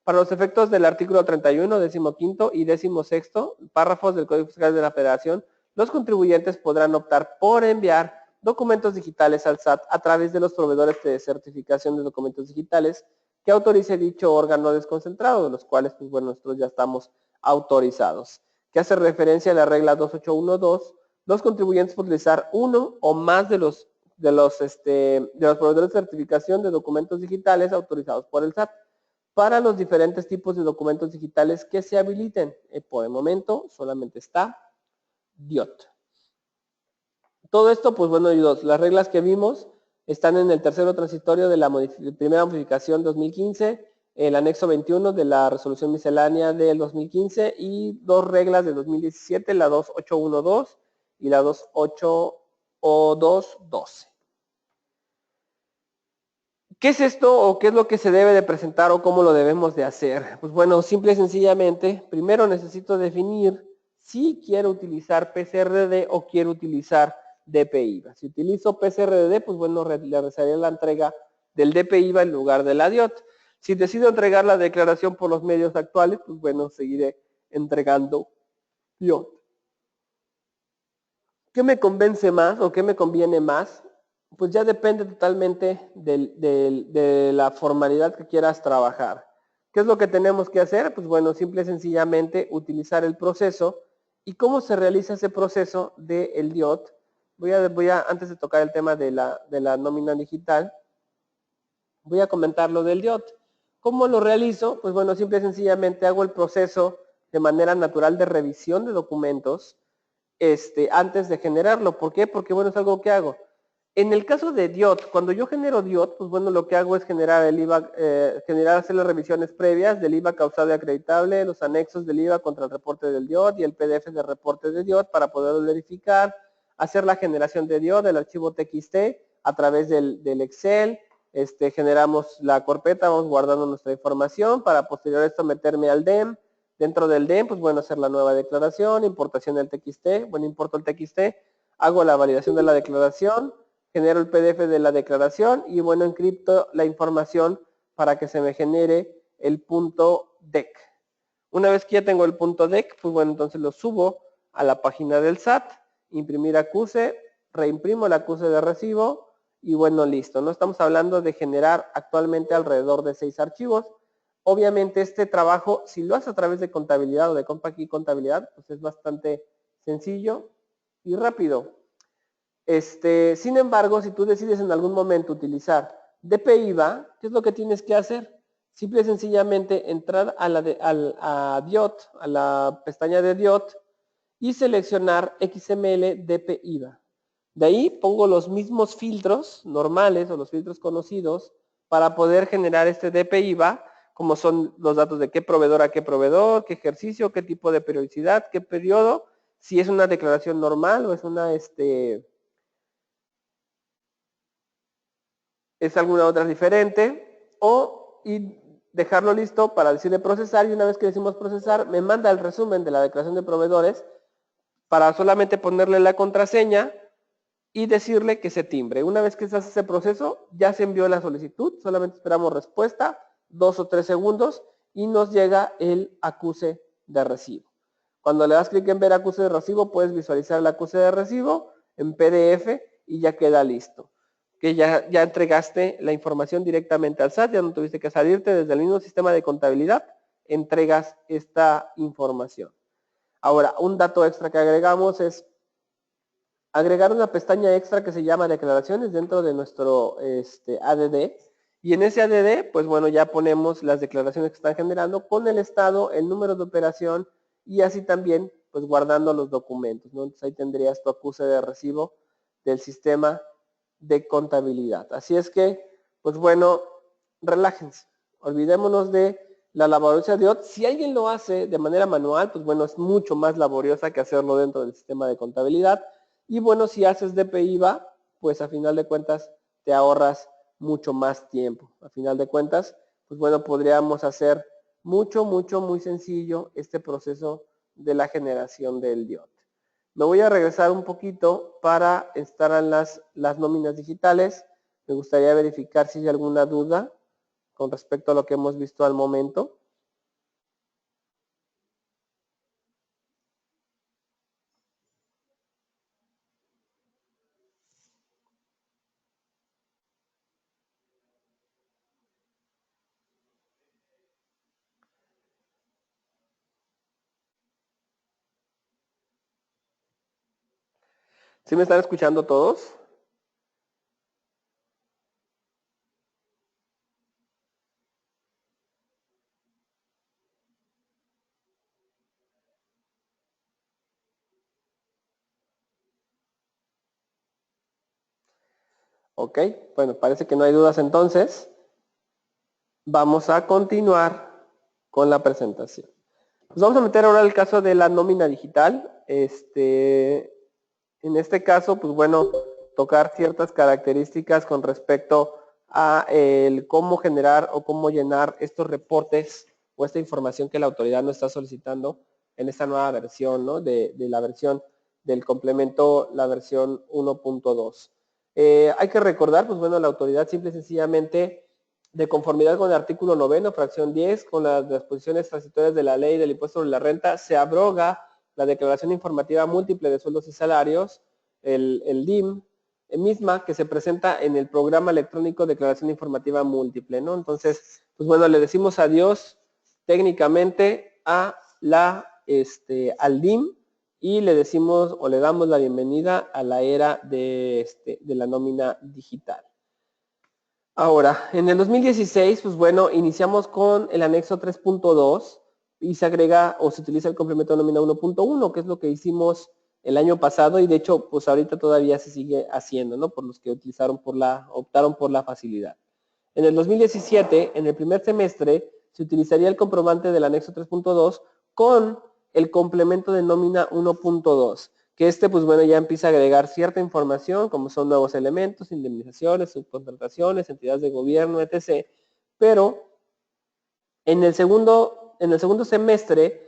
para los efectos del artículo 31, 15º y 16º, párrafos del Código Fiscal de la Federación, los contribuyentes podrán optar por enviar documentos digitales al SAT a través de los proveedores de certificación de documentos digitales que autorice dicho órgano desconcentrado, de los cuales, pues bueno, nosotros ya estamos autorizados. Que hace referencia a la regla 2812, los contribuyentes pueden utilizar uno o más de los proveedores de certificación de documentos digitales autorizados por el SAT para los diferentes tipos de documentos digitales que se habiliten. Por el momento solamente está DIOT. Todo esto, pues bueno, las reglas que vimos están en el tercero transitorio de la primera modificación 2015, el anexo 21 de la resolución miscelánea del 2015 y dos reglas de 2017, la 2812 y la 28212. ¿Qué es esto o qué es lo que se debe de presentar o cómo lo debemos de hacer? Pues bueno, simple y sencillamente, primero necesito definir si quiero utilizar PCRDD o quiero utilizar DPIVA. Si utilizo PCRDD, pues bueno, le realizaré la entrega del DPIVA en lugar de la DIOT. Si decido entregar la declaración por los medios actuales, pues bueno, seguiré entregando DIOT. ¿Qué me convence más o qué me conviene más? Pues ya depende totalmente de la formalidad que quieras trabajar. ¿Qué es lo que tenemos que hacer? Pues bueno, simple y sencillamente utilizar el proceso. ¿Y cómo se realiza ese proceso del DIOT? Voy a, antes de tocar el tema de la nómina digital, voy a comentar lo del DIOT. ¿Cómo lo realizo? Pues bueno, simple y sencillamente hago el proceso de manera natural de revisión de documentos antes de generarlo. ¿Por qué? Porque bueno, es algo que hago. En el caso de DIOT, cuando yo genero DIOT, pues bueno, lo que hago es generar el IVA, hacer las revisiones previas del IVA causado y acreditable, los anexos del IVA contra el reporte del DIOT y el PDF del reporte de DIOT para poderlo verificar, hacer la generación de DIOT del archivo TXT a través del Excel, generamos la carpeta, vamos guardando nuestra información para posterior a esto meterme al DEM. Dentro del DEM, pues bueno, hacer la nueva declaración, importación del TXT, bueno, importo el TXT, hago la validación de la declaración, genero el PDF de la declaración y bueno, encripto la información para que se me genere el punto DEC. Una vez que ya tengo el punto DEC, pues bueno, entonces lo subo a la página del SAT, imprimir acuse, reimprimo el acuse de recibo y bueno, listo. No estamos hablando de generar actualmente alrededor de 6 archivos. Obviamente este trabajo, si lo haces a través de contabilidad o de CompAqui Contabilidad, pues es bastante sencillo y rápido. Sin embargo, si tú decides en algún momento utilizar DPIVA, ¿qué es lo que tienes que hacer? Simple y sencillamente entrar a DIOT, a la pestaña de DIOT y seleccionar XML DPIVA. De ahí pongo los mismos filtros normales o los filtros conocidos para poder generar este DPIVA, como son los datos de qué proveedor a qué proveedor, qué ejercicio, qué tipo de periodicidad, qué periodo, si es una declaración normal o es una es alguna otra diferente, y dejarlo listo para decirle procesar, y una vez que decimos procesar, me manda el resumen de la declaración de proveedores para solamente ponerle la contraseña y decirle que se timbre. Una vez que se hace ese proceso, ya se envió la solicitud, solamente esperamos respuesta, 2 o 3 segundos, y nos llega el acuse de recibo. Cuando le das clic en ver acuse de recibo, puedes visualizar el acuse de recibo en PDF y ya queda listo. Que ya entregaste la información directamente al SAT, ya no tuviste que salirte desde el mismo sistema de contabilidad, entregas esta información. Ahora, un dato extra que agregamos es, agregar una pestaña extra que se llama declaraciones dentro de nuestro ADD. Y en ese ADD, pues bueno, ya ponemos las declaraciones que están generando con el estado, el número de operación y así también, pues guardando los documentos, ¿no? Entonces ahí tendrías tu acuse de recibo del sistema de contabilidad. Así es que, pues bueno, relájense. Olvidémonos de la laboriosa de OT. Si alguien lo hace de manera manual, pues bueno, es mucho más laboriosa que hacerlo dentro del sistema de contabilidad. Y bueno, si haces DPIVA, pues a final de cuentas te ahorras mucho más tiempo. A final de cuentas, pues bueno, podríamos hacer muy sencillo este proceso de la generación del DIOT. Me voy a regresar un poquito para estar en las nóminas digitales. Me gustaría verificar si hay alguna duda con respecto a lo que hemos visto al momento. ¿Sí me están escuchando todos? Ok, bueno, parece que no hay dudas entonces. Vamos a continuar con la presentación. Nos vamos a meter ahora el caso de la nómina digital. En este caso, pues bueno, tocar ciertas características con respecto a el cómo generar o cómo llenar estos reportes o esta información que la autoridad nos está solicitando en esta nueva versión, ¿no? De la versión del complemento, la versión 1.2. Hay que recordar, pues bueno, la autoridad simple y sencillamente, de conformidad con el artículo 9, fracción 10, con las disposiciones transitorias de la ley del impuesto sobre la renta, se abroga la declaración informativa múltiple de sueldos y salarios, el DIM, misma que se presenta en el programa electrónico declaración informativa múltiple, ¿no? Entonces, pues bueno, le decimos adiós técnicamente a al DIM y le decimos o le damos la bienvenida a la era de la nómina digital. Ahora, en el 2016, pues bueno, iniciamos con el anexo 3.2 y se agrega o se utiliza el complemento de nómina 1.1, que es lo que hicimos el año pasado y de hecho, pues ahorita todavía se sigue haciendo, ¿no? Por los que optaron por la facilidad. En el 2017, en el primer semestre, se utilizaría el comprobante del anexo 3.2 con el complemento de nómina 1.2, que pues bueno, ya empieza a agregar cierta información, como son nuevos elementos, indemnizaciones, subcontrataciones, entidades de gobierno, etc. Pero en el segundo semestre,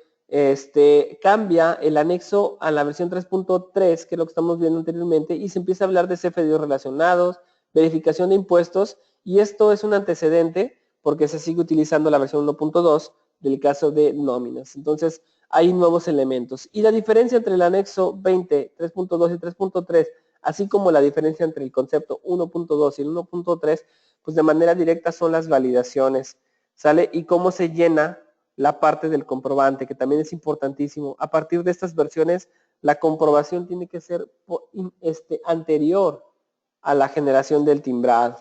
cambia el anexo a la versión 3.3, que es lo que estamos viendo anteriormente, y se empieza a hablar de CFDIs relacionados, verificación de impuestos, y esto es un antecedente porque se sigue utilizando la versión 1.2 del caso de nóminas. Entonces, hay nuevos elementos. Y la diferencia entre el anexo 20, 3.2 y 3.3, así como la diferencia entre el concepto 1.2 y el 1.3, pues de manera directa son las validaciones, ¿sale? Y cómo se llena la parte del comprobante, que también es importantísimo. A partir de estas versiones, la comprobación tiene que ser anterior a la generación del timbrado.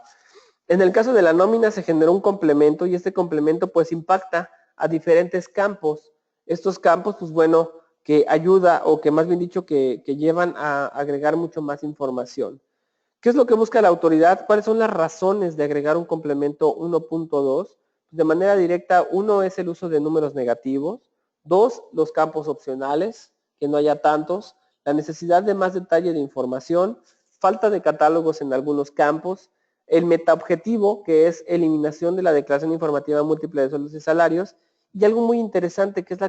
En el caso de la nómina se generó un complemento y este complemento pues impacta a diferentes campos. Estos campos, pues bueno, que ayuda o que más bien dicho que llevan a agregar mucho más información. ¿Qué es lo que busca la autoridad? ¿Cuáles son las razones de agregar un complemento 1.2? De manera directa, uno es el uso de números negativos. Dos, los campos opcionales, que no haya tantos. La necesidad de más detalle de información. Falta de catálogos en algunos campos. El metaobjetivo, que es eliminación de la declaración informativa múltiple de sueldos y salarios. Y algo muy interesante, que es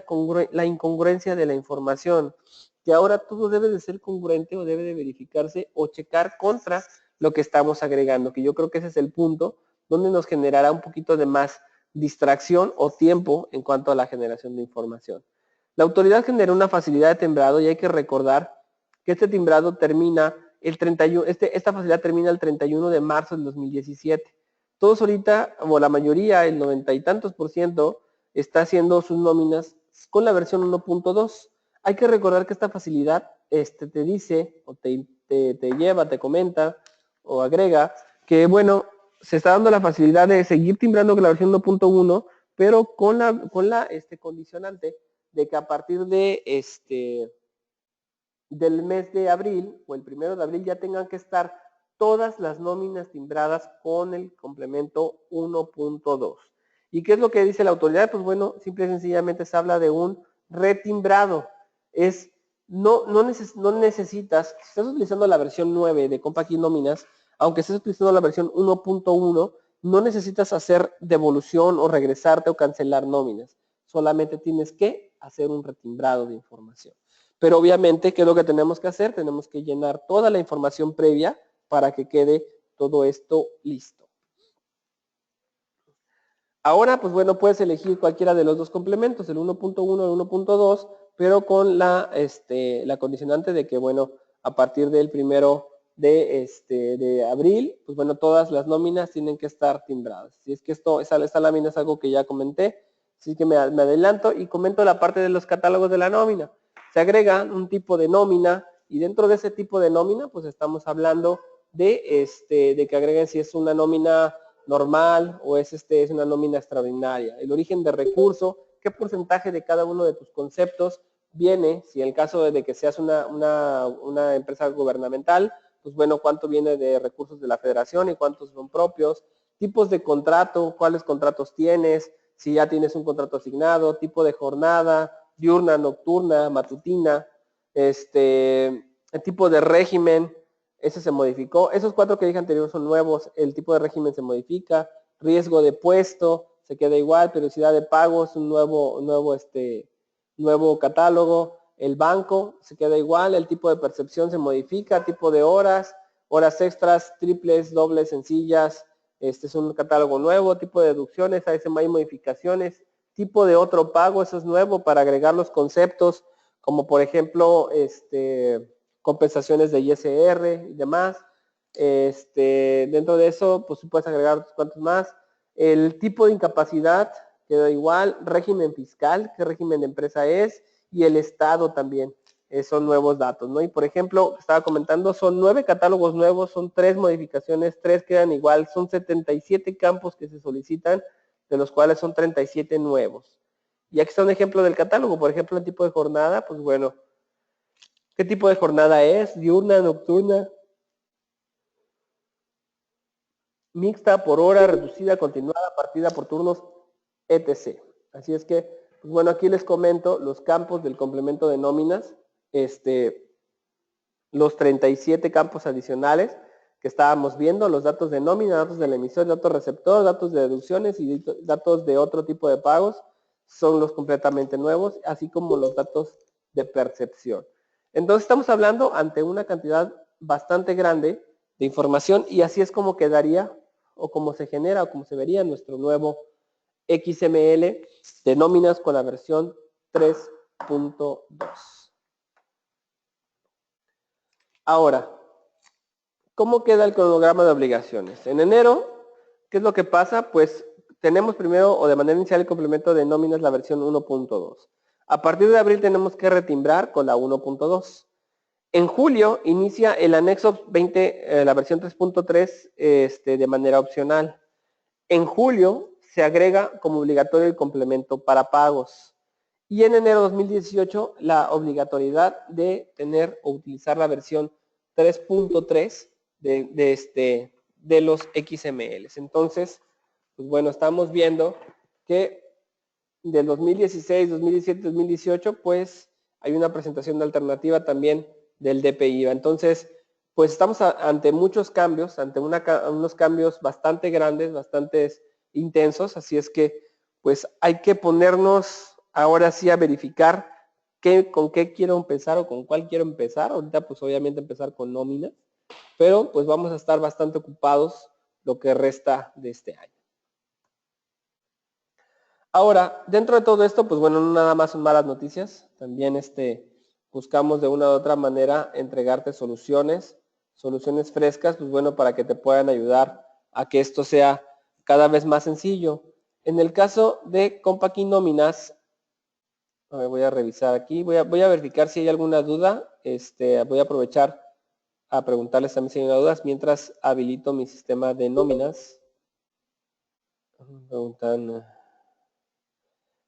la incongruencia de la información, que ahora todo debe de ser congruente o debe de verificarse o checar contra lo que estamos agregando, que yo creo que ese es el punto donde nos generará un poquito de más distracción o tiempo en cuanto a la generación de información. La autoridad generó una facilidad de timbrado y hay que recordar que este timbrado termina el 31, esta facilidad termina el 31 de marzo del 2017. Todos ahorita, o la mayoría, el 90 y tantos %, está haciendo sus nóminas con la versión 1.2. Hay que recordar que esta facilidad te dice o te te lleva, te comenta o agrega que, bueno, se está dando la facilidad de seguir timbrando con la versión 1.1, pero con la condicionante de que a partir de del mes de abril o el 1 de abril ya tengan que estar todas las nóminas timbradas con el complemento 1.2. ¿Y qué es lo que dice la autoridad? Pues bueno, simple y sencillamente se habla de un retimbrado. No necesitas, si estás utilizando la versión 9 de Compact Nóminas, aunque estés utilizando la versión 1.1, no necesitas hacer devolución o regresarte o cancelar nóminas. Solamente tienes que hacer un retimbrado de información. Pero obviamente, ¿qué es lo que tenemos que hacer? Tenemos que llenar toda la información previa para que quede todo esto listo. Ahora, pues bueno, puedes elegir cualquiera de los dos complementos, el 1.1 o el 1.2, pero con la condicionante de que, bueno, a partir del 1 de abril, pues bueno, todas las nóminas tienen que estar timbradas. Si es que esta lámina es algo que ya comenté, así que me adelanto y comento la parte de los catálogos de la nómina. Se agrega un tipo de nómina y dentro de ese tipo de nómina, pues estamos hablando de que agreguen si es una nómina normal o es una nómina extraordinaria. El origen de recurso, qué porcentaje de cada uno de tus conceptos viene, si en el caso de que seas una empresa gubernamental, pues bueno, cuánto viene de recursos de la federación y cuántos son propios, tipos de contrato, cuáles contratos tienes, si ya tienes un contrato asignado, tipo de jornada, diurna, nocturna, matutina, el tipo de régimen, ese se modificó. Esos 4 que dije anterior son nuevos, el tipo de régimen se modifica, riesgo de puesto se queda igual, periodicidad de pago es un nuevo catálogo, el banco se queda igual, el tipo de percepción se modifica, tipo de horas extras, triples, dobles, sencillas, este es un catálogo nuevo, tipo de deducciones, hay modificaciones, tipo de otro pago, eso es nuevo para agregar los conceptos, como por ejemplo, compensaciones de ISR y demás. Dentro de eso, pues puedes agregar otros cuantos más. El tipo de incapacidad queda igual, régimen fiscal, qué régimen de empresa es, y el estado también. Son nuevos datos, ¿no? Y por ejemplo, estaba comentando, son 9 catálogos nuevos, son 3 modificaciones, 3 quedan igual, son 77 campos que se solicitan, de los cuales son 37 nuevos. Y aquí está un ejemplo del catálogo, por ejemplo, el tipo de jornada, pues bueno, ¿qué tipo de jornada es? Diurna, nocturna, mixta, por hora, reducida, continuada, partida por turnos, etc. Así es que, pues bueno, aquí les comento los campos del complemento de nóminas, los 37 campos adicionales que estábamos viendo, los datos de nómina, datos del emisor, datos receptor, datos de deducciones y datos de otro tipo de pagos, son los completamente nuevos, así como los datos de percepción. Entonces estamos hablando ante una cantidad bastante grande de información y así es como quedaría o como se genera o como se vería nuestro nuevo XML de nóminas con la versión 3.2. Ahora, ¿cómo queda el cronograma de obligaciones? En enero, ¿qué es lo que pasa? Pues tenemos primero o de manera inicial el complemento de nóminas la versión 1.2. A partir de abril tenemos que retimbrar con la 1.2. En julio inicia el anexo 20, la versión 3.3 de manera opcional. En julio se agrega como obligatorio el complemento para pagos. Y en enero de 2018 la obligatoriedad de tener o utilizar la versión 3.3 de los XMLs. Entonces, pues bueno, estamos viendo que del 2016, 2017, 2018, pues hay una presentación de alternativa también del DPI. Entonces, pues estamos ante muchos cambios, ante unos cambios bastante grandes, bastante intensos, así es que pues hay que ponernos ahora sí a verificar con qué quiero empezar o con cuál quiero empezar. Ahorita pues obviamente empezar con nóminas, pero pues vamos a estar bastante ocupados lo que resta de este año. Ahora, dentro de todo esto, pues bueno, no nada más son malas noticias, también buscamos de una u otra manera entregarte soluciones frescas, pues bueno, para que te puedan ayudar a que esto sea cada vez más sencillo. En el caso de Compact Nóminas, voy a revisar aquí, voy a verificar si hay alguna duda, voy a aprovechar a preguntarles también si hay dudas mientras habilito mi sistema de nóminas.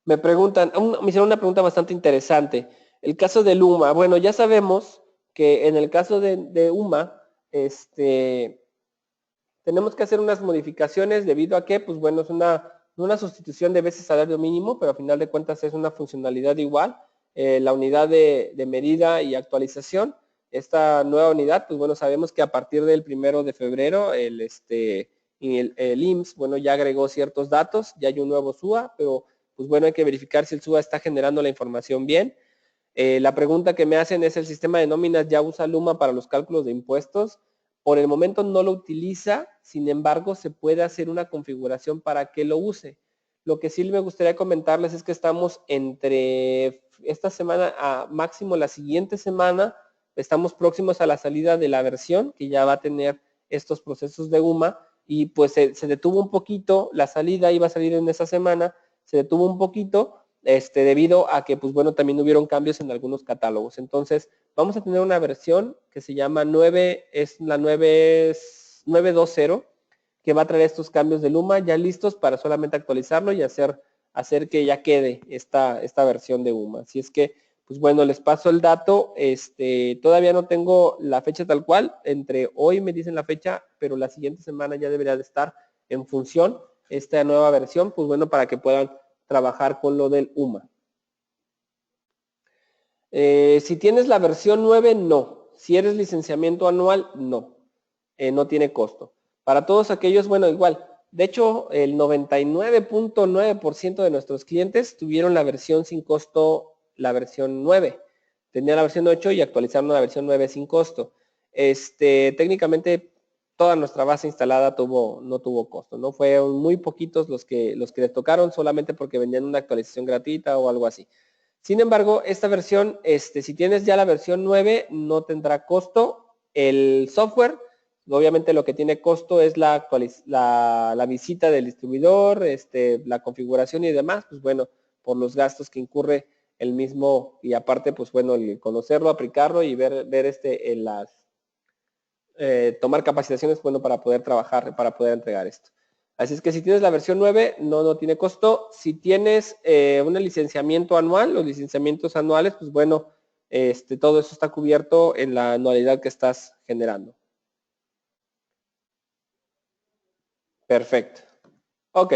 Me preguntan, me hicieron una pregunta bastante interesante. El caso del UMA. Bueno, ya sabemos que en el caso de UMA, tenemos que hacer unas modificaciones debido a que, pues bueno, es una sustitución de veces salario mínimo, pero a final de cuentas es una funcionalidad igual. La unidad de medida y actualización. Esta nueva unidad, pues bueno, sabemos que a partir del 1 de febrero el IMSS, bueno, ya agregó ciertos datos, ya hay un nuevo SUA, pero pues bueno, hay que verificar si el SUA está generando la información bien. La pregunta que me hacen es, ¿el sistema de nóminas ya usa Luma para los cálculos de impuestos? Por el momento no lo utiliza, sin embargo, se puede hacer una configuración para que lo use. Lo que sí me gustaría comentarles es que estamos entre esta semana a máximo la siguiente semana, estamos próximos a la salida de la versión que ya va a tener estos procesos de UMA y pues se detuvo un poquito, la salida iba a salir en esa semana, se detuvo un poquito debido a que pues bueno también hubieron cambios en algunos catálogos. Entonces vamos a tener una versión que se llama 9, es la 9.20, que va a traer estos cambios de Luma ya listos para solamente actualizarlo y hacer que ya quede esta versión de UMA. Así es que, pues bueno, les paso el dato. Todavía no tengo la fecha tal cual. Entre hoy me dicen la fecha, pero la siguiente semana ya debería de estar en función esta nueva versión, pues bueno, para que puedan trabajar con lo del UMA. Si tienes la versión 9, no. Si eres licenciamiento anual, no. No tiene costo. Para todos aquellos, bueno, igual. De hecho, el 99.9% de nuestros clientes tuvieron la versión sin costo, la versión 9. Tenían la versión 8 y actualizaron a la versión 9 sin costo. Técnicamente, toda nuestra base instalada no tuvo costo, ¿no? Fueron muy poquitos los que les tocaron solamente porque vendían una actualización gratuita o algo así. Sin embargo, esta versión, si tienes ya la versión 9, no tendrá costo. El software, obviamente lo que tiene costo es la visita del distribuidor, la configuración y demás, pues bueno, por los gastos que incurre el mismo, y aparte, pues bueno, el conocerlo, aplicarlo y ver tomar capacitaciones, bueno, para poder trabajar, para poder entregar esto. Así es que si tienes la versión 9, no tiene costo. Si tienes un licenciamiento anual, los licenciamientos anuales, pues bueno, todo eso está cubierto en la anualidad que estás generando. Perfecto. Ok.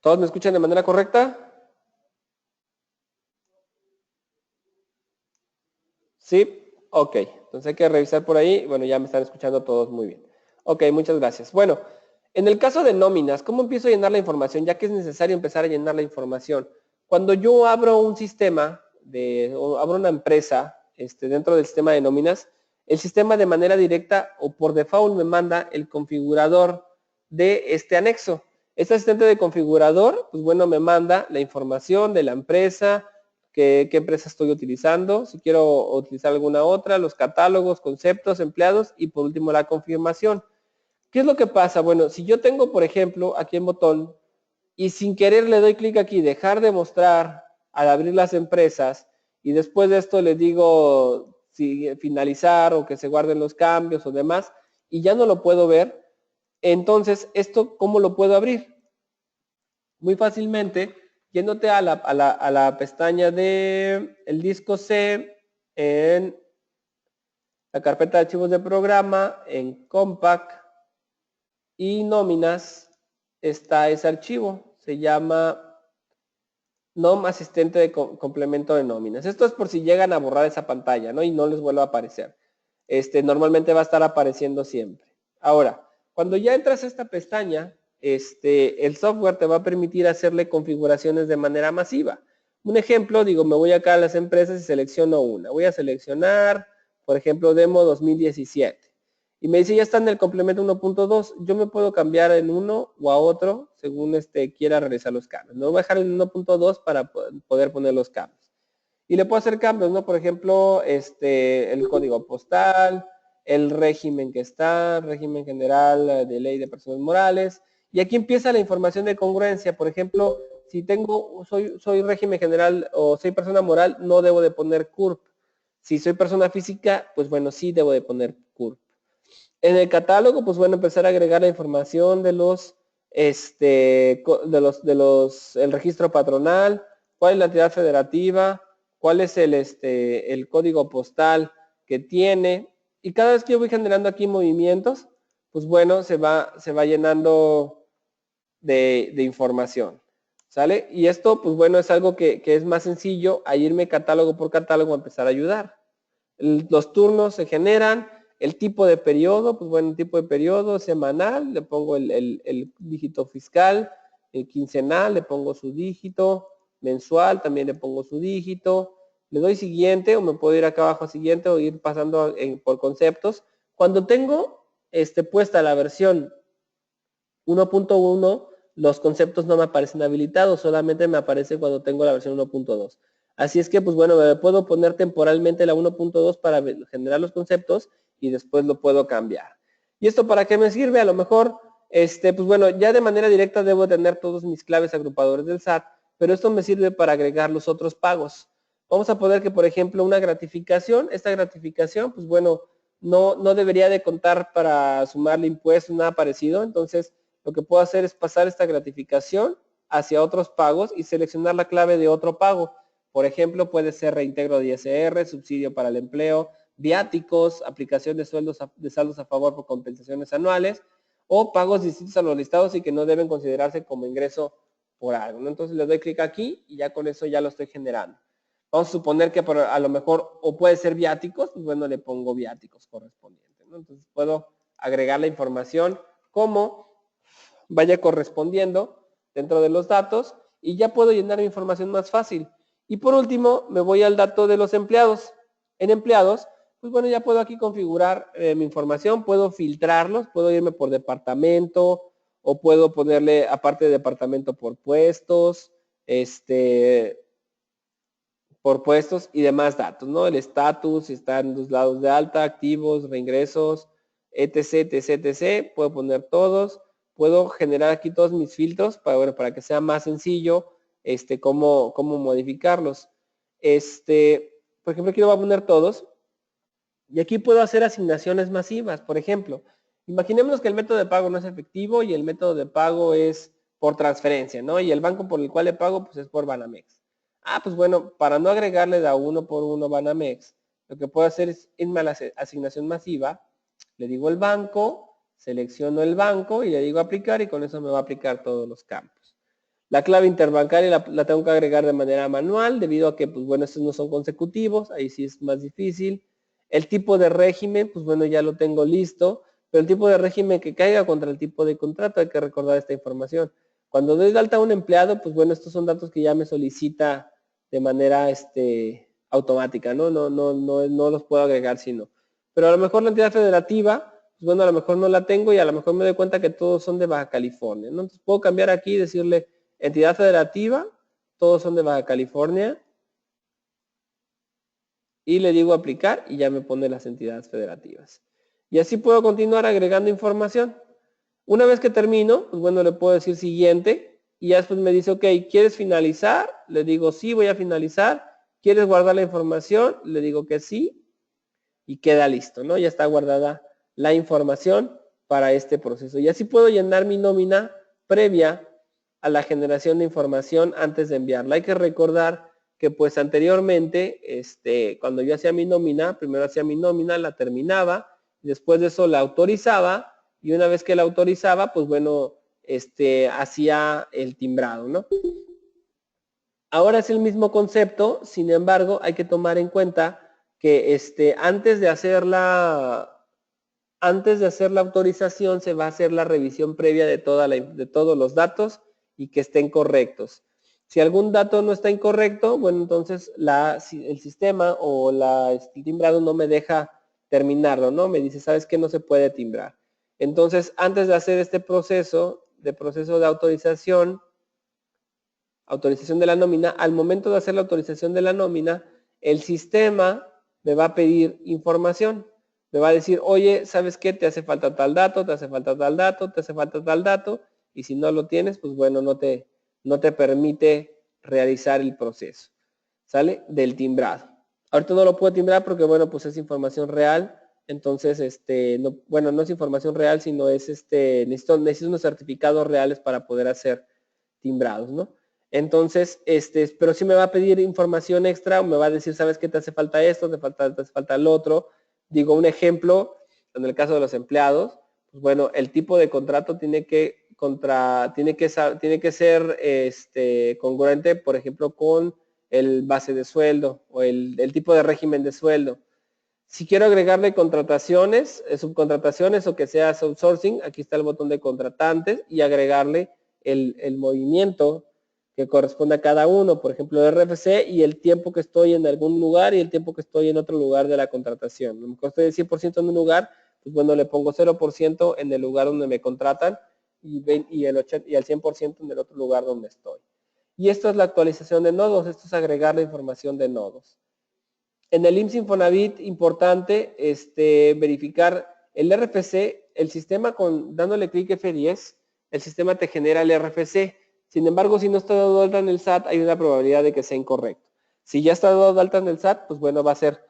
¿Todos me escuchan de manera correcta? Sí. Ok. Entonces hay que revisar por ahí. Bueno, ya me están escuchando todos muy bien. Ok, muchas gracias. Bueno, en el caso de nóminas, ¿cómo empiezo a llenar la información? Ya que es necesario empezar a llenar la información. Cuando yo abro un sistema, o abro una empresa dentro del sistema de nóminas, el sistema de manera directa o por default me manda el configurador de este anexo. Este asistente de configurador, pues bueno, me manda la información de la empresa, qué empresa estoy utilizando, si quiero utilizar alguna otra, los catálogos, conceptos, empleados y por último la confirmación. ¿Qué es lo que pasa? Bueno, si yo tengo, por ejemplo, aquí en botón y sin querer le doy clic aquí, dejar de mostrar al abrir las empresas y después de esto le digo si finalizar o que se guarden los cambios o demás y ya no lo puedo ver, entonces esto ¿cómo lo puedo abrir? Muy fácilmente yéndote a la pestaña de el disco C en la carpeta de archivos de programa, en Compact y nóminas está ese archivo, se llama NOM asistente de complemento de nóminas. Esto es por si llegan a borrar esa pantalla, ¿no? Y no les vuelva a aparecer. Normalmente va a estar apareciendo siempre. Ahora, cuando ya entras a esta pestaña, el software te va a permitir hacerle configuraciones de manera masiva. Un ejemplo, digo, me voy acá a las empresas y selecciono una. Voy a seleccionar, por ejemplo, Demo 2017. Y me dice, ya está en el complemento 1.2. Yo me puedo cambiar en uno o a otro según quiera realizar los cambios. No voy a dejar en 1.2 para poder poner los cambios. Y le puedo hacer cambios, ¿no? Por ejemplo, el código postal, el régimen que está, régimen general de ley de personas morales. Y aquí empieza la información de congruencia. Por ejemplo, si soy régimen general o soy persona moral, no debo de poner CURP. Si soy persona física, pues bueno, sí debo de poner CURP. En el catálogo, pues bueno, empezar a agregar la información de el registro patronal, cuál es la entidad federativa, cuál es el código postal que tiene. Y cada vez que yo voy generando aquí movimientos, pues bueno, se va llenando de información. ¿Sale? Y esto, pues bueno, es algo que es más sencillo a irme catálogo por catálogo a empezar a ayudar. Los turnos se generan, el tipo de periodo, pues bueno, el tipo de periodo semanal, le pongo el dígito fiscal, el quincenal, le pongo su dígito, mensual, también le pongo su dígito, le doy siguiente o me puedo ir acá abajo a siguiente o ir pasando por conceptos. Cuando tengo puesta la versión 1.1, los conceptos no me aparecen habilitados, solamente me aparece cuando tengo la versión 1.2. Así es que, pues bueno, me puedo poner temporalmente la 1.2 para generar los conceptos y después lo puedo cambiar. ¿Y esto para qué me sirve? A lo mejor, pues bueno, ya de manera directa debo tener todos mis claves agrupadores del SAT, pero esto me sirve para agregar los otros pagos. Vamos a poner que, por ejemplo, una gratificación, esta gratificación, pues bueno, no debería de contar para sumarle impuestos, nada parecido, entonces lo que puedo hacer es pasar esta gratificación hacia otros pagos y seleccionar la clave de otro pago. Por ejemplo, puede ser reintegro de ISR, subsidio para el empleo, viáticos, aplicación de saldos a favor por compensaciones anuales o pagos distintos a los listados y que no deben considerarse como ingreso por algo, ¿no? Entonces le doy clic aquí y ya con eso ya lo estoy generando. Vamos a suponer que a lo mejor o puede ser viáticos, pues bueno, le pongo viáticos correspondientes, ¿no? Entonces puedo agregar la información como vaya correspondiendo dentro de los datos y ya puedo llenar mi información más fácil. Y por último, me voy al dato de los empleados. En empleados, pues bueno, ya puedo aquí configurar mi información, puedo filtrarlos, puedo irme por departamento o puedo ponerle aparte de departamento por puestos, por puestos y demás datos, ¿no? El estatus, si están los lados de alta, activos, reingresos, etc, etc, etc. Puedo poner todos. Puedo generar aquí todos mis filtros para, bueno, para que sea más sencillo cómo modificarlos. Por ejemplo, aquí lo voy a poner todos. Y aquí puedo hacer asignaciones masivas. Por ejemplo, imaginemos que el método de pago no es efectivo y el método de pago es por transferencia, ¿no? Y el banco por el cual le pago, pues es por Banamex. Ah, pues bueno, para no agregarle de a uno por uno Banamex, lo que puedo hacer es irme a la asignación masiva, le digo el banco, selecciono el banco y le digo aplicar y con eso me va a aplicar todos los campos. La clave interbancaria la tengo que agregar de manera manual debido a que, pues bueno, estos no son consecutivos, ahí sí es más difícil. El tipo de régimen, pues bueno, ya lo tengo listo, pero el tipo de régimen que caiga contra el tipo de contrato, hay que recordar esta información. Cuando doy de alta a un empleado, pues bueno, estos son datos que ya me solicita de manera automática, ¿no? No los puedo agregar sino. Pero a lo mejor la entidad federativa, pues bueno, a lo mejor no la tengo y a lo mejor me doy cuenta que todos son de Baja California, ¿no? Entonces puedo cambiar aquí y decirle entidad federativa, todos son de Baja California, y le digo aplicar y ya me pone las entidades federativas. Y así puedo continuar agregando información. Una vez que termino, pues bueno, le puedo decir siguiente y ya después me dice, ok, ¿quieres finalizar? Le digo sí, voy a finalizar. ¿Quieres guardar la información? Le digo que sí y queda listo, ¿no? Ya está guardada la información para este proceso. Y así puedo llenar mi nómina previa a la generación de información antes de enviarla. Hay que recordar que pues anteriormente, cuando yo hacía mi nómina, primero hacía mi nómina, la terminaba, después de eso la autorizaba y una vez que la autorizaba, pues bueno, hacía el timbrado, ¿no? Ahora es el mismo concepto, sin embargo, hay que tomar en cuenta que antes de hacer la autorización se va a hacer la revisión previa de todos los datos y que estén correctos. Si algún dato no está incorrecto, bueno, entonces el sistema o el timbrado no me deja terminarlo, ¿no? Me dice, ¿sabes qué? No se puede timbrar. Entonces, antes de hacer este proceso de autorización de la nómina, al momento de hacer la autorización de la nómina, el sistema me va a pedir información. Me va a decir, oye, ¿sabes qué? Te hace falta tal dato, te hace falta tal dato, te hace falta tal dato, y si no lo tienes, pues bueno, no te permite realizar el proceso, ¿sale? Del timbrado. Ahorita no lo puedo timbrar porque, bueno, pues es información real. Entonces, no, bueno, no es información real, sino es, necesito unos certificados reales para poder hacer timbrados, ¿no? Entonces, pero sí me va a pedir información extra, o me va a decir, ¿sabes qué? Te hace falta esto, te hace falta el otro. Digo, un ejemplo, en el caso de los empleados, pues bueno, el tipo de contrato tiene que ser congruente, por ejemplo, con el base de sueldo o el tipo de régimen de sueldo. Si quiero agregarle contrataciones, subcontrataciones o que sea outsourcing, aquí está el botón de contratantes y agregarle el movimiento que corresponde a cada uno, por ejemplo, el RFC y el tiempo que estoy en algún lugar y el tiempo que estoy en otro lugar de la contratación. A lo mejor estoy del 100% en un lugar, pues bueno, le pongo 0% en el lugar donde me contratan y el 100% en el otro lugar donde estoy. Y esto es la actualización de nodos, esto es agregar la información de nodos. En el IMSS Infonavit, importante verificar el RFC, el sistema dándole clic F10, el sistema te genera el RFC. Sin embargo, si no está dado de alta en el SAT, hay una probabilidad de que sea incorrecto. Si ya está dado de alta en el SAT, pues bueno, va a ser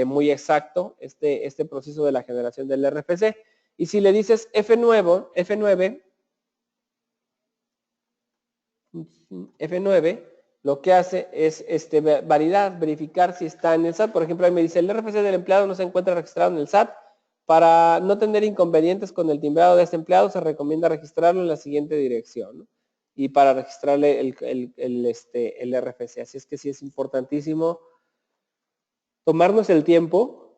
muy exacto este proceso de la generación del RFC. Y si le dices F9, lo que hace es verificar si está en el SAT. Por ejemplo, ahí me dice, el RFC del empleado no se encuentra registrado en el SAT. Para no tener inconvenientes con el timbrado de este empleado, se recomienda registrarlo en la siguiente dirección, ¿no? Y para registrarle el RFC. Así es que sí es importantísimo tomarnos el tiempo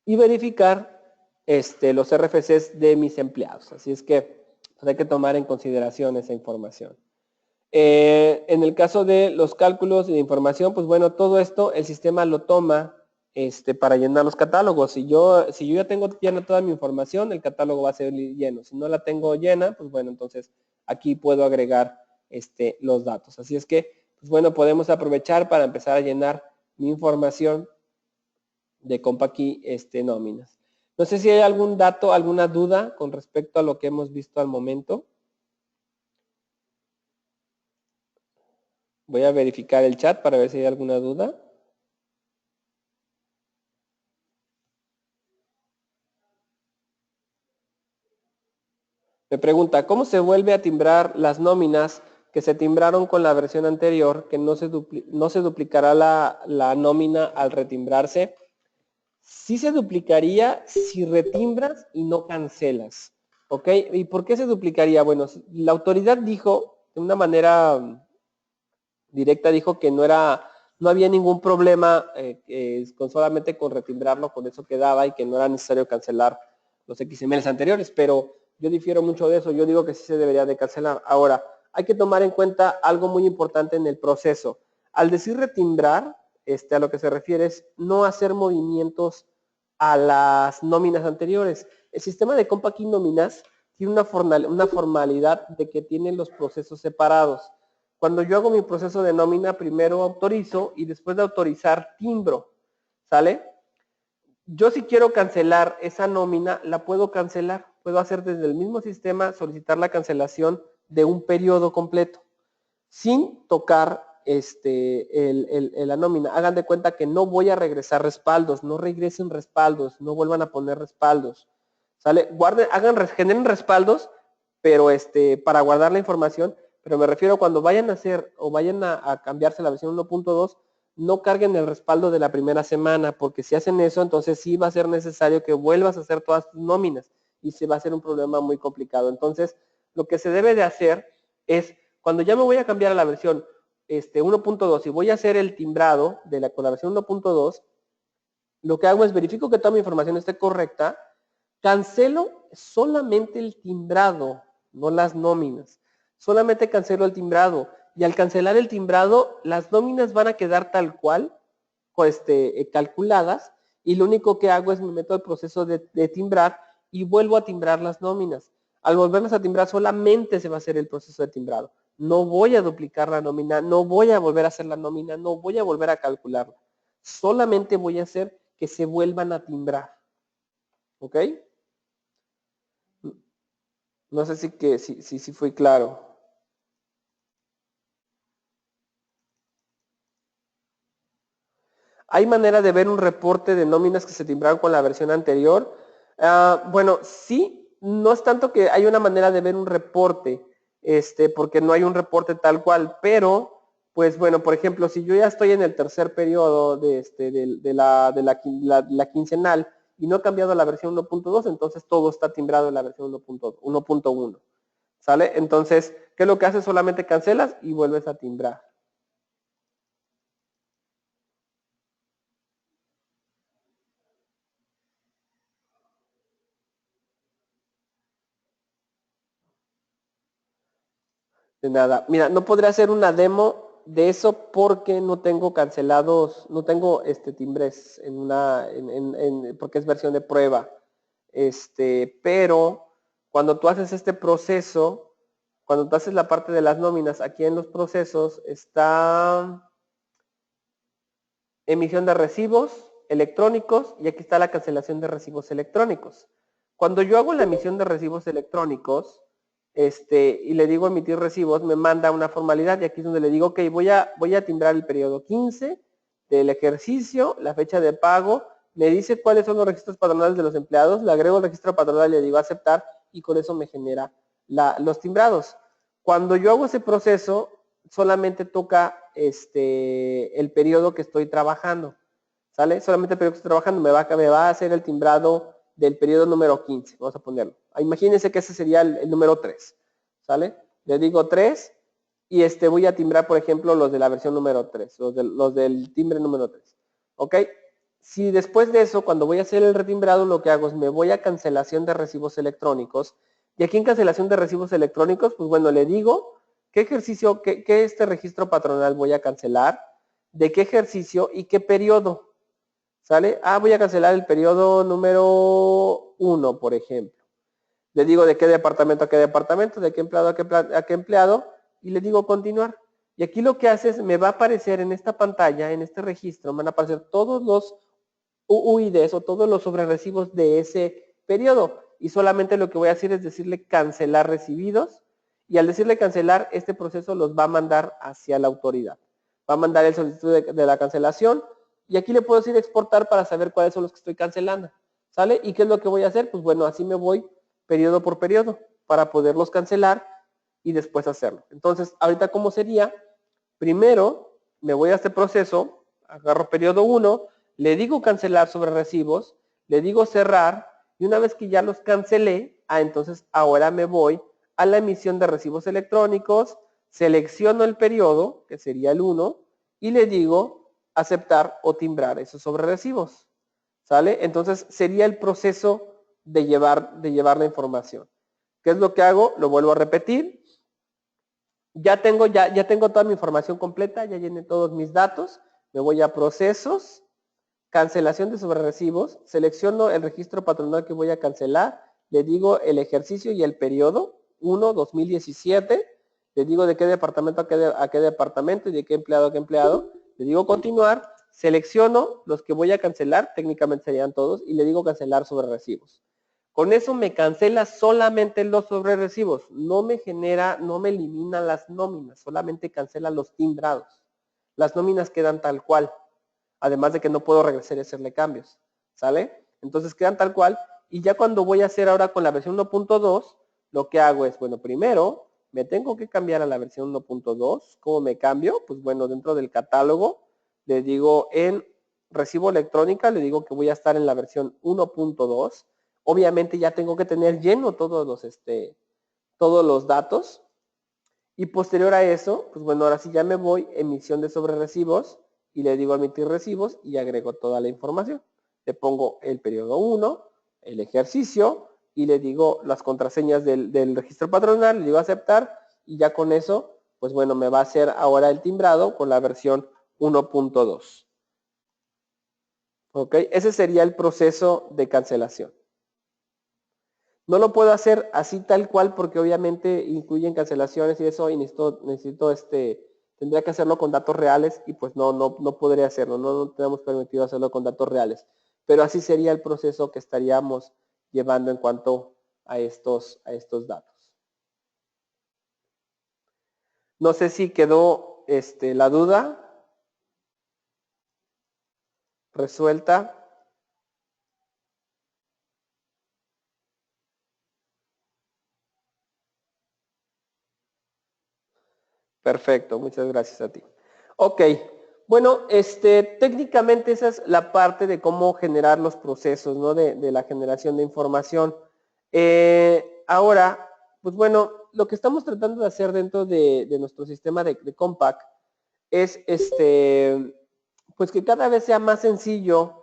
y verificar los RFCs de mis empleados. Así es que pues, hay que tomar en consideración esa información. En el caso de los cálculos y de información, pues bueno, todo esto el sistema lo toma para llenar los catálogos. Si yo ya tengo llena toda mi información, el catálogo va a ser lleno. Si no la tengo llena, pues bueno, entonces aquí puedo agregar los datos. Así es que, pues bueno, podemos aprovechar para empezar a llenar mi información de CompaKey nóminas. No sé si hay algún dato, alguna duda con respecto a lo que hemos visto al momento. Voy a verificar el chat para ver si hay alguna duda. Me pregunta, ¿cómo se vuelve a timbrar las nóminas que se timbraron con la versión anterior, que no se duplicará la nómina al retimbrarse? Sí se duplicaría si retimbras y no cancelas. ¿Ok? ¿Y por qué se duplicaría? Bueno, la autoridad dijo, de una manera directa, dijo que no había ningún problema con solamente con retimbrarlo, con eso quedaba y que no era necesario cancelar los XMLs anteriores, pero yo difiero mucho de eso, yo digo que sí se debería de cancelar. Ahora, hay que tomar en cuenta algo muy importante en el proceso. Al decir retimbrar, a lo que se refiere es no hacer movimientos a las nóminas anteriores. El sistema de CompaKey Nóminas tiene una formalidad de que tiene los procesos separados. Cuando yo hago mi proceso de nómina, primero autorizo y después de autorizar timbro, ¿sale? Yo si quiero cancelar esa nómina, la puedo cancelar. Puedo hacer desde el mismo sistema, solicitar la cancelación de un periodo completo, sin tocar la nómina. Hagan de cuenta que no voy a regresar respaldos, no regresen respaldos, no vuelvan a poner respaldos. ¿Sale? Generen respaldos, pero para guardar la información, pero me refiero cuando vayan a hacer o vayan a cambiarse la versión 1.2, no carguen el respaldo de la primera semana, porque si hacen eso, entonces sí va a ser necesario que vuelvas a hacer todas tus nóminas y se va a hacer un problema muy complicado. Entonces, lo que se debe de hacer es, cuando ya me voy a cambiar a la versión 1.2 y voy a hacer el timbrado con la versión 1.2, lo que hago es verifico que toda mi información esté correcta, cancelo solamente el timbrado, no las nóminas. Solamente cancelo el timbrado. Y al cancelar el timbrado, las nóminas van a quedar tal cual, calculadas, y lo único que hago es me meto al proceso de timbrar y vuelvo a timbrar las nóminas. Al volverlas a timbrar solamente se va a hacer el proceso de timbrado. No voy a duplicar la nómina, no voy a volver a hacer la nómina, no voy a volver a calcularla. Solamente voy a hacer que se vuelvan a timbrar. ¿Ok? No sé si fue claro. ¿Hay manera de ver un reporte de nóminas que se timbraron con la versión anterior? Bueno, sí, no es tanto que hay una manera de ver un reporte, porque no hay un reporte tal cual, pero, pues bueno, por ejemplo, si yo ya estoy en el tercer periodo de la quincenal y no he cambiado a la versión 1.2, entonces todo está timbrado en la versión 1.1, ¿sale? Entonces, ¿qué es lo que haces? Solamente cancelas y vuelves a timbrar. De nada. Mira, no podré hacer una demo de eso porque no tengo cancelados, no tengo timbres en porque es versión de prueba. Pero cuando tú haces este proceso, cuando tú haces la parte de las nóminas, aquí en los procesos está emisión de recibos electrónicos y aquí está la cancelación de recibos electrónicos. Cuando yo hago la emisión de recibos electrónicos, y le digo emitir recibos, me manda una formalidad y aquí es donde le digo, ok, voy a timbrar el periodo 15 del ejercicio, la fecha de pago, me dice cuáles son los registros patronales de los empleados, le agrego el registro patronal y le digo aceptar y con eso me genera los timbrados. Cuando yo hago ese proceso, solamente toca el periodo que estoy trabajando, ¿sale? Solamente el periodo que estoy trabajando me va a hacer el timbrado del periodo número 15, vamos a ponerlo. Imagínense que ese sería el número 3, ¿sale? Le digo 3 y voy a timbrar, por ejemplo, los de la versión número 3, los del timbre número 3, ¿ok? Si después de eso, cuando voy a hacer el retimbrado, lo que hago es me voy a cancelación de recibos electrónicos y aquí en cancelación de recibos electrónicos, pues bueno, le digo qué ejercicio, qué registro patronal voy a cancelar, de qué ejercicio y qué periodo, ¿sale? Voy a cancelar el periodo número 1, por ejemplo. Le digo de qué departamento a qué departamento, de qué empleado a qué empleado, y le digo continuar. Y aquí lo que hace es, me va a aparecer en esta pantalla, en este registro, me van a aparecer todos los UIDs o todos los sobrerecibos de ese periodo. Y solamente lo que voy a hacer es decirle cancelar recibidos. Y al decirle cancelar, este proceso los va a mandar hacia la autoridad. Va a mandar el solicitud de la cancelación. Y aquí le puedo decir exportar para saber cuáles son los que estoy cancelando. ¿Sale? ¿Y qué es lo que voy a hacer? Pues bueno, así me voy periodo por periodo para poderlos cancelar y después hacerlo. Entonces, ahorita, ¿cómo sería? Primero, me voy a este proceso, agarro periodo 1, le digo cancelar sobre recibos, le digo cerrar, y una vez que ya los cancelé, entonces ahora me voy a la emisión de recibos electrónicos, selecciono el periodo, que sería el 1, y le digo aceptar o timbrar esos sobre recibos. ¿Sale? Entonces sería el proceso de llevar la información. ¿Qué es lo que hago? Lo vuelvo a repetir. Ya tengo toda mi información completa, ya llené todos mis datos, me voy a procesos, cancelación de sobrerecibos, selecciono el registro patronal que voy a cancelar, le digo el ejercicio y el periodo, 1, 2017, le digo de qué departamento a qué departamento y de qué empleado a qué empleado, le digo continuar, selecciono los que voy a cancelar, técnicamente serían todos, y le digo cancelar sobrerecibos. Con eso me cancela solamente los sobrerecibos, no me elimina las nóminas, solamente cancela los timbrados. Las nóminas quedan tal cual, además de que no puedo regresar y hacerle cambios, ¿sale? Entonces quedan tal cual y ya cuando voy a hacer ahora con la versión 1.2, lo que hago es, bueno, primero me tengo que cambiar a la versión 1.2. ¿Cómo me cambio? Pues bueno, dentro del catálogo le digo en recibo electrónica, le digo que voy a estar en la versión 1.2. Obviamente ya tengo que tener lleno todos los datos. Y posterior a eso, pues bueno, ahora sí ya me voy, emisión de sobre recibos, y le digo emitir recibos y agrego toda la información. Le pongo el periodo 1, el ejercicio, y le digo las contraseñas del registro patronal, le digo aceptar, y ya con eso, pues bueno, me va a hacer ahora el timbrado con la versión 1.2. ¿Ok? Ese sería el proceso de cancelación. No lo puedo hacer así tal cual porque obviamente incluyen cancelaciones y eso y necesito tendría que hacerlo con datos reales y pues no podría hacerlo, no tenemos permitido hacerlo con datos reales. Pero así sería el proceso que estaríamos llevando en cuanto a estos datos. No sé si quedó la duda. resuelta. Perfecto, muchas gracias a ti. Ok, bueno, técnicamente esa es la parte de cómo generar los procesos, ¿no? De la generación de información. Ahora, pues bueno, lo que estamos tratando de hacer dentro de nuestro sistema de Compact es pues que cada vez sea más sencillo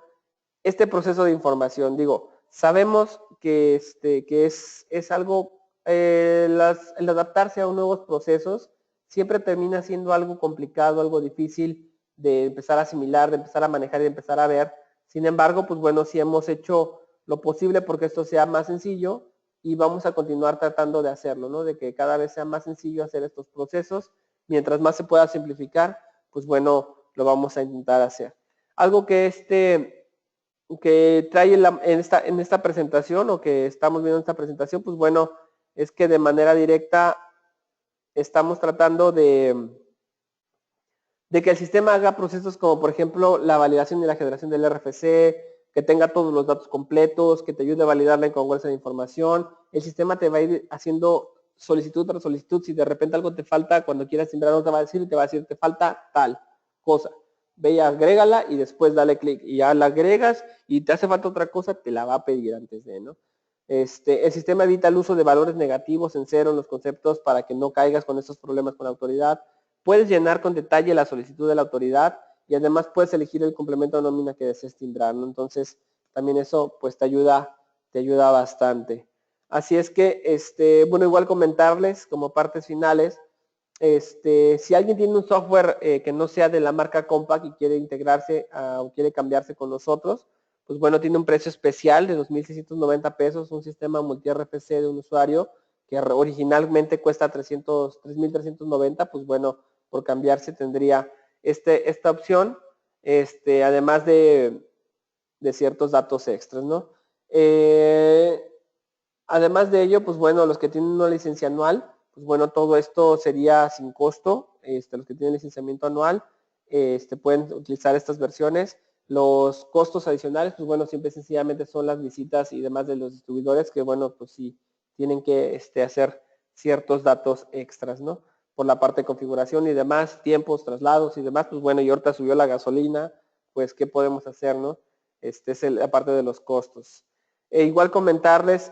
este proceso de información. Digo, sabemos que, que es algo, el adaptarse a nuevos procesos siempre termina siendo algo complicado, algo difícil de empezar a asimilar, de empezar a manejar y de empezar a ver. Sin embargo, pues bueno, sí hemos hecho lo posible porque esto sea más sencillo y vamos a continuar tratando de hacerlo, ¿no? De que cada vez sea más sencillo hacer estos procesos. Mientras más se pueda simplificar, pues bueno, lo vamos a intentar hacer. Algo que trae en esta presentación o que estamos viendo en esta presentación, pues bueno, es que de manera directa estamos tratando de que el sistema haga procesos como por ejemplo la validación y la generación del RFC, que tenga todos los datos completos, que te ayude a validar la incongruencia de información. El sistema te va a ir haciendo solicitud tras solicitud. Si de repente algo te falta, cuando quieras sembrar no te va a decir, te va a decir te falta tal cosa. Ve y agrégala y después dale clic. Y ya la agregas y te hace falta otra cosa, te la va a pedir antes de, ¿no? El sistema evita el uso de valores negativos en cero en los conceptos para que no caigas con estos problemas con la autoridad. Puedes llenar con detalle la solicitud de la autoridad y además puedes elegir el complemento de nómina que desees timbrar, ¿no? Entonces, también eso pues te ayuda bastante. Así es que, bueno, igual comentarles como partes finales, si alguien tiene un software que no sea de la marca Compact y quiere integrarse o quiere cambiarse con nosotros, pues bueno, tiene un precio especial de 2,690 pesos, un sistema multi-RFC de un usuario que originalmente cuesta 3,390, pues bueno, por cambiarse tendría esta opción, además de ciertos datos extras, ¿no? Además de ello, pues bueno, los que tienen una licencia anual, pues bueno, todo esto sería sin costo. Los que tienen licenciamiento anual, pueden utilizar estas versiones. Los costos adicionales, pues bueno, siempre sencillamente son las visitas y demás de los distribuidores que, bueno, pues sí, tienen que hacer ciertos datos extras, ¿no? Por la parte de configuración y demás, tiempos, traslados y demás, pues bueno, y ahorita subió la gasolina, pues ¿qué podemos hacer, no? Es la parte de los costos. Igual comentarles,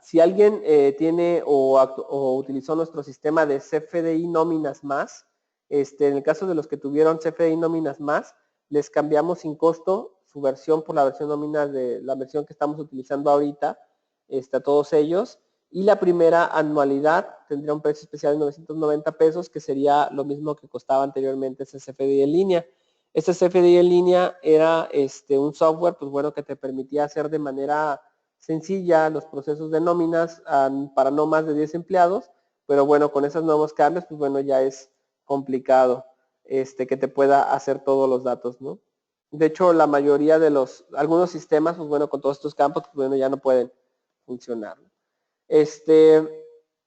si alguien tiene o utilizó nuestro sistema de CFDI nóminas más, en el caso de los que tuvieron CFDI nóminas más, les cambiamos sin costo su versión por la versión nómina de la versión que estamos utilizando ahorita, a todos ellos. Y la primera anualidad tendría un precio especial de 990 pesos, que sería lo mismo que costaba anteriormente ese CFDI en línea. Este CFDI en línea era un software, pues bueno, que te permitía hacer de manera sencilla los procesos de nóminas para no más de 10 empleados, pero bueno, con esos nuevos cambios, pues bueno, ya es complicado que te pueda hacer todos los datos, ¿no? De hecho, la mayoría de algunos sistemas, pues bueno, con todos estos campos, pues bueno, ya no pueden funcionar.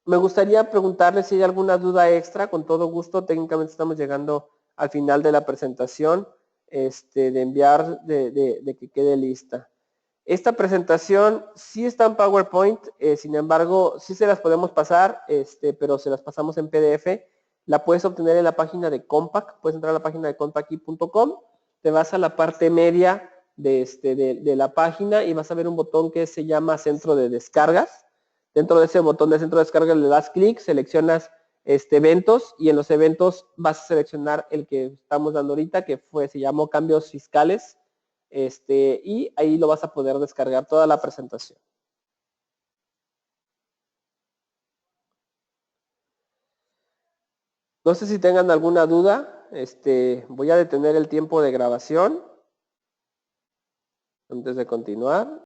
Me gustaría preguntarle si hay alguna duda extra, con todo gusto. Técnicamente estamos llegando al final de la presentación, de enviar, de que quede lista. Esta presentación sí está en PowerPoint, sin embargo, sí se las podemos pasar, pero se las pasamos en PDF. La puedes obtener en la página de Compact, puedes entrar a la página de compacti.com, te vas a la parte media de la página y vas a ver un botón que se llama Centro de Descargas. Dentro de ese botón de Centro de Descargas le das clic, seleccionas eventos y en los eventos vas a seleccionar el que estamos dando ahorita, que se llamó Cambios Fiscales. Y ahí lo vas a poder descargar toda la presentación. No sé si tengan alguna duda. Voy a detener el tiempo de grabación antes de continuar.